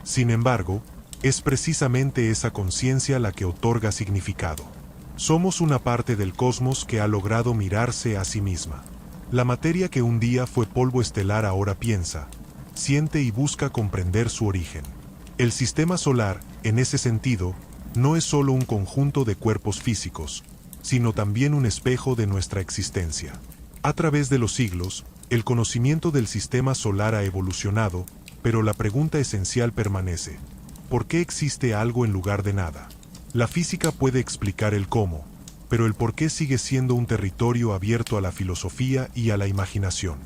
Speaker 1: Sin embargo, es precisamente esa conciencia la que otorga significado. Somos una parte del cosmos que ha logrado mirarse a sí misma. La materia que un día fue polvo estelar ahora piensa, siente y busca comprender su origen. El sistema solar, en ese sentido, no es solo un conjunto de cuerpos físicos, sino también un espejo de nuestra existencia. A través de los siglos, el conocimiento del sistema solar ha evolucionado, pero la pregunta esencial permanece: ¿por qué existe algo en lugar de nada? La física puede explicar el cómo, pero el por qué sigue siendo un territorio abierto a la filosofía y a la imaginación.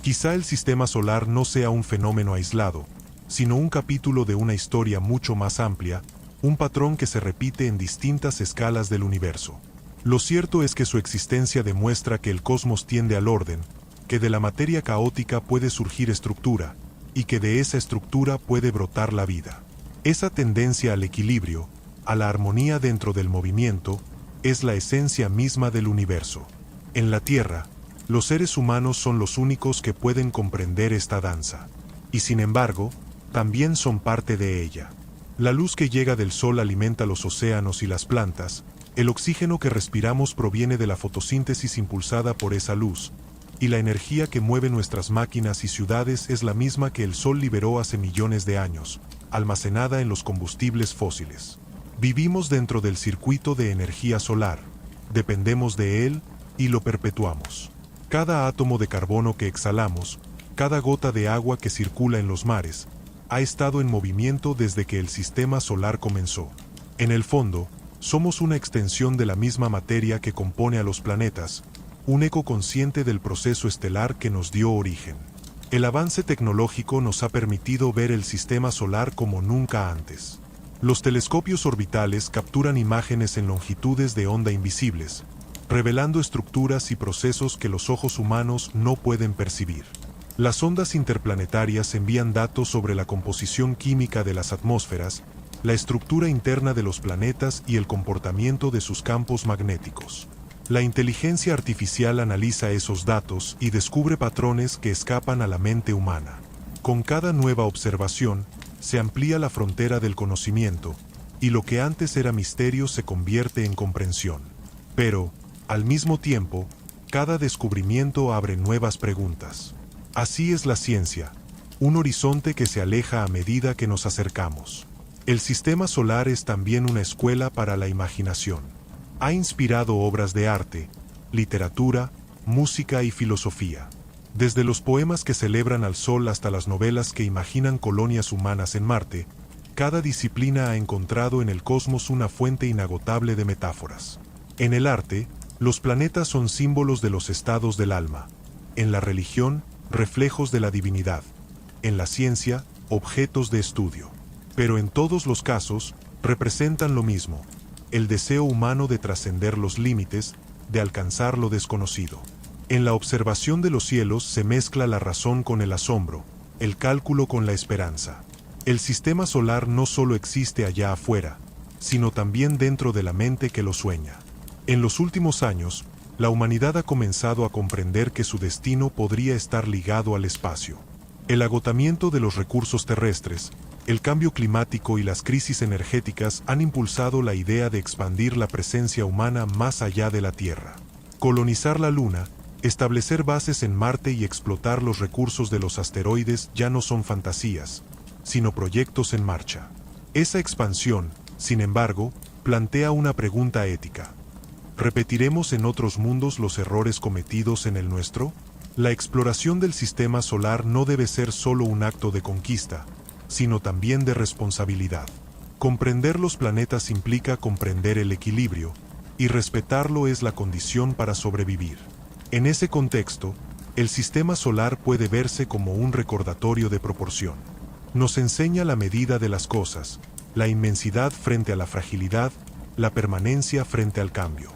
Speaker 1: Quizá el sistema solar no sea un fenómeno aislado, sino un capítulo de una historia mucho más amplia, un patrón que se repite en distintas escalas del universo. Lo cierto es que su existencia demuestra que el cosmos tiende al orden, que de la materia caótica puede surgir estructura, y que de esa estructura puede brotar la vida. Esa tendencia al equilibrio, a la armonía dentro del movimiento, es la esencia misma del universo. En la Tierra, los seres humanos son los únicos que pueden comprender esta danza. Y sin embargo, también son parte de ella. La luz que llega del sol alimenta los océanos y las plantas, el oxígeno que respiramos proviene de la fotosíntesis impulsada por esa luz, y la energía que mueve nuestras máquinas y ciudades es la misma que el sol liberó hace millones de años, almacenada en los combustibles fósiles. Vivimos dentro del circuito de energía solar, dependemos de él y lo perpetuamos. Cada átomo de carbono que exhalamos, cada gota de agua que circula en los mares, ha estado en movimiento desde que el sistema solar comenzó. En el fondo, somos una extensión de la misma materia que compone a los planetas, un eco consciente del proceso estelar que nos dio origen. El avance tecnológico nos ha permitido ver el sistema solar como nunca antes. Los telescopios orbitales capturan imágenes en longitudes de onda invisibles, revelando estructuras y procesos que los ojos humanos no pueden percibir. Las ondas interplanetarias envían datos sobre la composición química de las atmósferas, la estructura interna de los planetas y el comportamiento de sus campos magnéticos. La inteligencia artificial analiza esos datos y descubre patrones que escapan a la mente humana. Con cada nueva observación, se amplía la frontera del conocimiento, y lo que antes era misterio se convierte en comprensión. Pero, al mismo tiempo, cada descubrimiento abre nuevas preguntas. Así es la ciencia, un horizonte que se aleja a medida que nos acercamos. El sistema solar es también una escuela para la imaginación. Ha inspirado obras de arte, literatura, música y filosofía. Desde los poemas que celebran al Sol hasta las novelas que imaginan colonias humanas en Marte, cada disciplina ha encontrado en el cosmos una fuente inagotable de metáforas. En el arte, los planetas son símbolos de los estados del alma. En la religión, reflejos de la divinidad. En la ciencia, objetos de estudio. Pero en todos los casos, representan lo mismo: el deseo humano de trascender los límites, de alcanzar lo desconocido. En la observación de los cielos se mezcla la razón con el asombro, el cálculo con la esperanza. El sistema solar no solo existe allá afuera, sino también dentro de la mente que lo sueña. En los últimos años, la humanidad ha comenzado a comprender que su destino podría estar ligado al espacio. El agotamiento de los recursos terrestres, el cambio climático y las crisis energéticas han impulsado la idea de expandir la presencia humana más allá de la Tierra. Colonizar la Luna, establecer bases en Marte y explotar los recursos de los asteroides ya no son fantasías, sino proyectos en marcha. Esa expansión, sin embargo, plantea una pregunta ética. ¿Repetiremos en otros mundos los errores cometidos en el nuestro? La exploración del sistema solar no debe ser solo un acto de conquista, sino también de responsabilidad. Comprender los planetas implica comprender el equilibrio, y respetarlo es la condición para sobrevivir. En ese contexto, el sistema solar puede verse como un recordatorio de proporción. Nos enseña la medida de las cosas, la inmensidad frente a la fragilidad, la permanencia frente al cambio.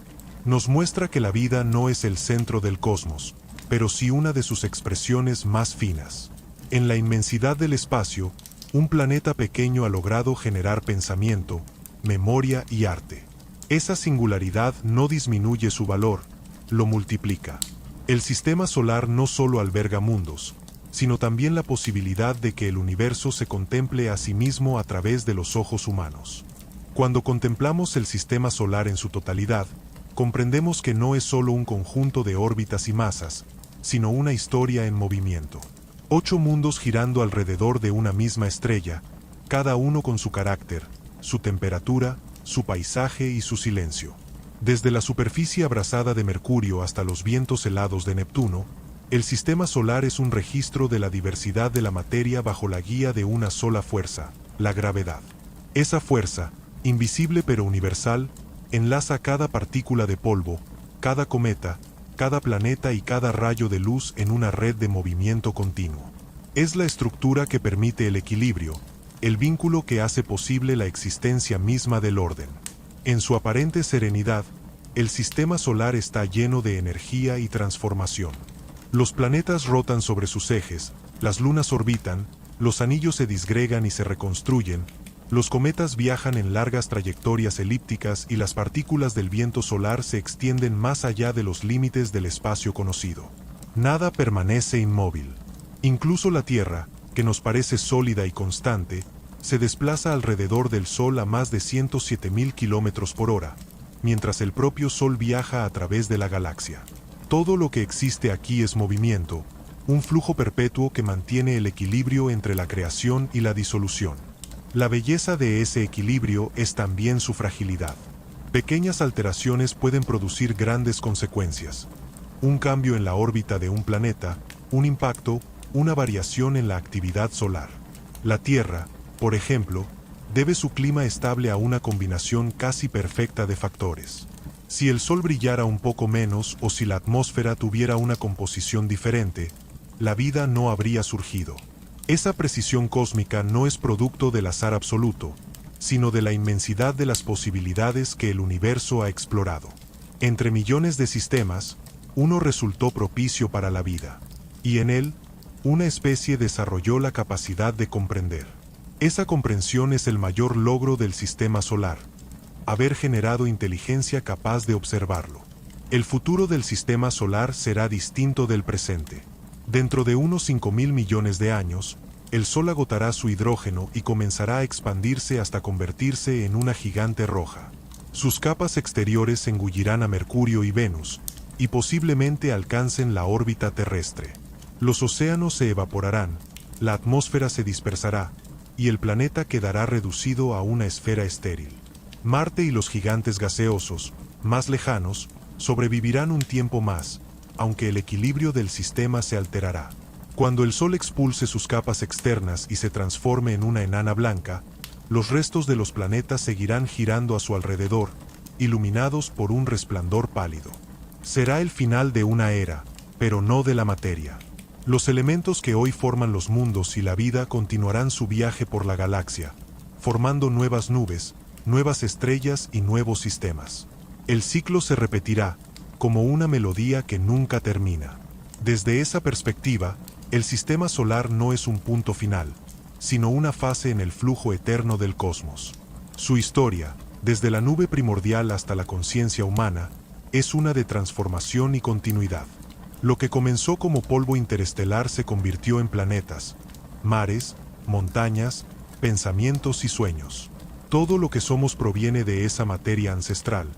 Speaker 1: Nos muestra que la vida no es el centro del cosmos, pero sí una de sus expresiones más finas. En la inmensidad del espacio, un planeta pequeño ha logrado generar pensamiento, memoria y arte. Esa singularidad no disminuye su valor, lo multiplica. El sistema solar no solo alberga mundos, sino también la posibilidad de que el universo se contemple a sí mismo a través de los ojos humanos. Cuando contemplamos el sistema solar en su totalidad, comprendemos que no es solo un conjunto de órbitas y masas, sino una historia en movimiento. 8 mundos girando alrededor de una misma estrella, cada uno con su carácter, su temperatura, su paisaje y su silencio. Desde la superficie abrasada de Mercurio hasta los vientos helados de Neptuno, el sistema solar es un registro de la diversidad de la materia bajo la guía de una sola fuerza, la gravedad. Esa fuerza, invisible pero universal, enlaza cada partícula de polvo, cada cometa, cada planeta y cada rayo de luz en una red de movimiento continuo. Es la estructura que permite el equilibrio, el vínculo que hace posible la existencia misma del orden. En su aparente serenidad, el sistema solar está lleno de energía y transformación. Los planetas rotan sobre sus ejes, las lunas orbitan, los anillos se disgregan y se reconstruyen, los cometas viajan en largas trayectorias elípticas y las partículas del viento solar se extienden más allá de los límites del espacio conocido. Nada permanece inmóvil. Incluso la Tierra, que nos parece sólida y constante, se desplaza alrededor del Sol a más de 107.000 kilómetros por hora, mientras el propio Sol viaja a través de la galaxia. Todo lo que existe aquí es movimiento, un flujo perpetuo que mantiene el equilibrio entre la creación y la disolución. La belleza de ese equilibrio es también su fragilidad. Pequeñas alteraciones pueden producir grandes consecuencias. Un cambio en la órbita de un planeta, un impacto, una variación en la actividad solar. La Tierra, por ejemplo, debe su clima estable a una combinación casi perfecta de factores. Si el Sol brillara un poco menos o si la atmósfera tuviera una composición diferente, la vida no habría surgido. Esa precisión cósmica no es producto del azar absoluto, sino de la inmensidad de las posibilidades que el universo ha explorado. Entre millones de sistemas, uno resultó propicio para la vida. Y en él, una especie desarrolló la capacidad de comprender. Esa comprensión es el mayor logro del sistema solar, haber generado inteligencia capaz de observarlo. El futuro del sistema solar será distinto del presente. Dentro de unos 5.000 millones de años, el Sol agotará su hidrógeno y comenzará a expandirse hasta convertirse en una gigante roja. Sus capas exteriores engullirán a Mercurio y Venus, y posiblemente alcancen la órbita terrestre. Los océanos se evaporarán, la atmósfera se dispersará, y el planeta quedará reducido a una esfera estéril. Marte y los gigantes gaseosos, más lejanos, sobrevivirán un tiempo más, aunque el equilibrio del sistema se alterará. Cuando el Sol expulse sus capas externas y se transforme en una enana blanca, los restos de los planetas seguirán girando a su alrededor, iluminados por un resplandor pálido. Será el final de una era, pero no de la materia. Los elementos que hoy forman los mundos y la vida continuarán su viaje por la galaxia, formando nuevas nubes, nuevas estrellas y nuevos sistemas. El ciclo se repetirá, como una melodía que nunca termina. Desde esa perspectiva, el sistema solar no es un punto final, sino una fase en el flujo eterno del cosmos. Su historia, desde la nube primordial hasta la conciencia humana, es una de transformación y continuidad. Lo que comenzó como polvo interestelar se convirtió en planetas, mares, montañas, pensamientos y sueños. Todo lo que somos proviene de esa materia ancestral,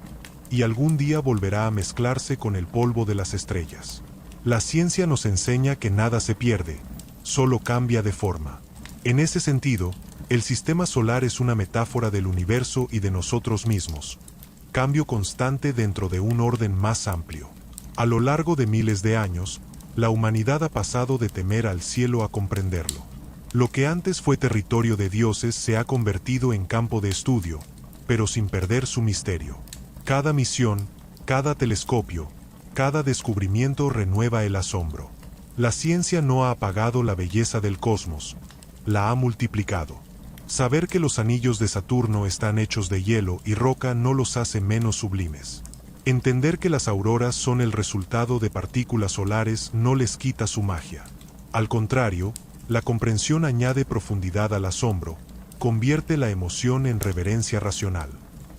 Speaker 1: y algún día volverá a mezclarse con el polvo de las estrellas. La ciencia nos enseña que nada se pierde, solo cambia de forma. En ese sentido, el sistema solar es una metáfora del universo y de nosotros mismos. Cambio constante dentro de un orden más amplio. A lo largo de miles de años, la humanidad ha pasado de temer al cielo a comprenderlo. Lo que antes fue territorio de dioses se ha convertido en campo de estudio, pero sin perder su misterio. Cada misión, cada telescopio, cada descubrimiento renueva el asombro. La ciencia no ha apagado la belleza del cosmos, la ha multiplicado. Saber que los anillos de Saturno están hechos de hielo y roca no los hace menos sublimes. Entender que las auroras son el resultado de partículas solares no les quita su magia. Al contrario, la comprensión añade profundidad al asombro, convierte la emoción en reverencia racional.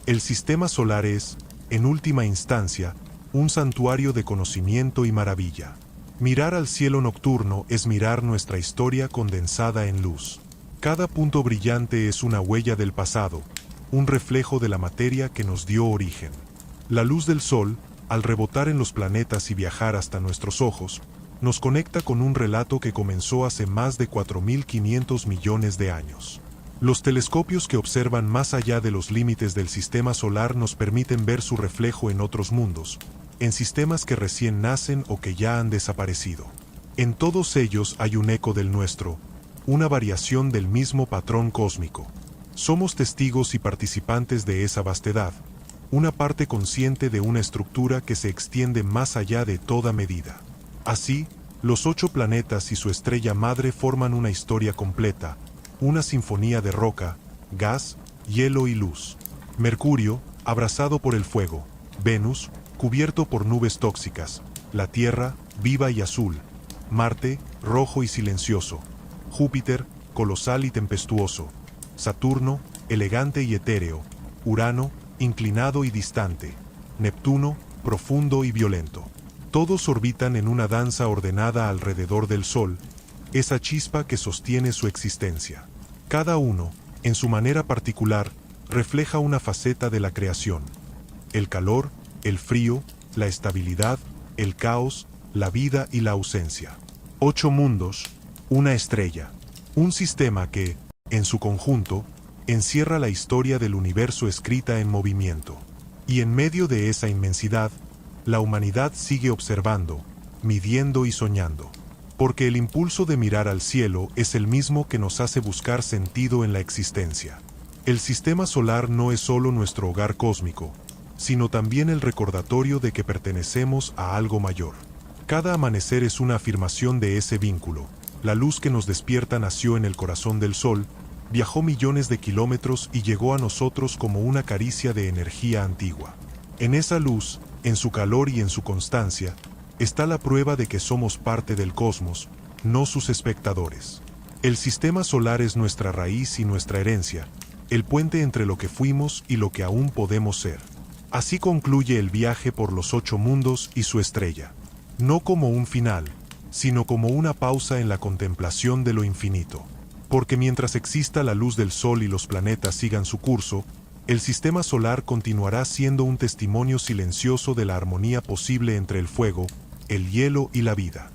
Speaker 1: El sistema solar es, en última instancia, un santuario de conocimiento y maravilla. Mirar al cielo nocturno es mirar nuestra historia condensada en luz. Cada punto brillante es una huella del pasado, un reflejo de la materia que nos dio origen. La luz del Sol, al rebotar en los planetas y viajar hasta nuestros ojos, nos conecta con un relato que comenzó hace más de 4.500 millones de años. Los telescopios que observan más allá de los límites del sistema solar nos permiten ver su reflejo en otros mundos, en sistemas que recién nacen o que ya han desaparecido. En todos ellos hay un eco del nuestro, una variación del mismo patrón cósmico. Somos testigos y participantes de esa vastedad, una parte consciente de una estructura que se extiende más allá de toda medida. Así, los 8 planetas y su estrella madre forman una historia completa, una sinfonía de roca, gas, hielo y luz. Mercurio, abrazado por el fuego; Venus, cubierto por nubes tóxicas; la Tierra, viva y azul; Marte, rojo y silencioso; Júpiter, colosal y tempestuoso; Saturno, elegante y etéreo; Urano, inclinado y distante; Neptuno, profundo y violento. Todos orbitan en una danza ordenada alrededor del Sol, esa chispa que sostiene su existencia. Cada uno, en su manera particular, refleja una faceta de la creación: el calor, el frío, la estabilidad, el caos, la vida y la ausencia. 8 mundos, una estrella, un sistema que, en su conjunto, encierra la historia del universo escrita en movimiento. Y en medio de esa inmensidad, la humanidad sigue observando, midiendo y soñando. Porque el impulso de mirar al cielo es el mismo que nos hace buscar sentido en la existencia. El sistema solar no es solo nuestro hogar cósmico, sino también el recordatorio de que pertenecemos a algo mayor. Cada amanecer es una afirmación de ese vínculo. La luz que nos despierta nació en el corazón del Sol, viajó millones de kilómetros y llegó a nosotros como una caricia de energía antigua. En esa luz, en su calor y en su constancia, está la prueba de que somos parte del cosmos, no sus espectadores. El sistema solar es nuestra raíz y nuestra herencia, el puente entre lo que fuimos y lo que aún podemos ser. Así concluye el viaje por los 8 mundos y su estrella. No como un final, sino como una pausa en la contemplación de lo infinito. Porque mientras exista la luz del Sol y los planetas sigan su curso, el sistema solar continuará siendo un testimonio silencioso de la armonía posible entre el fuego, el hielo y la vida.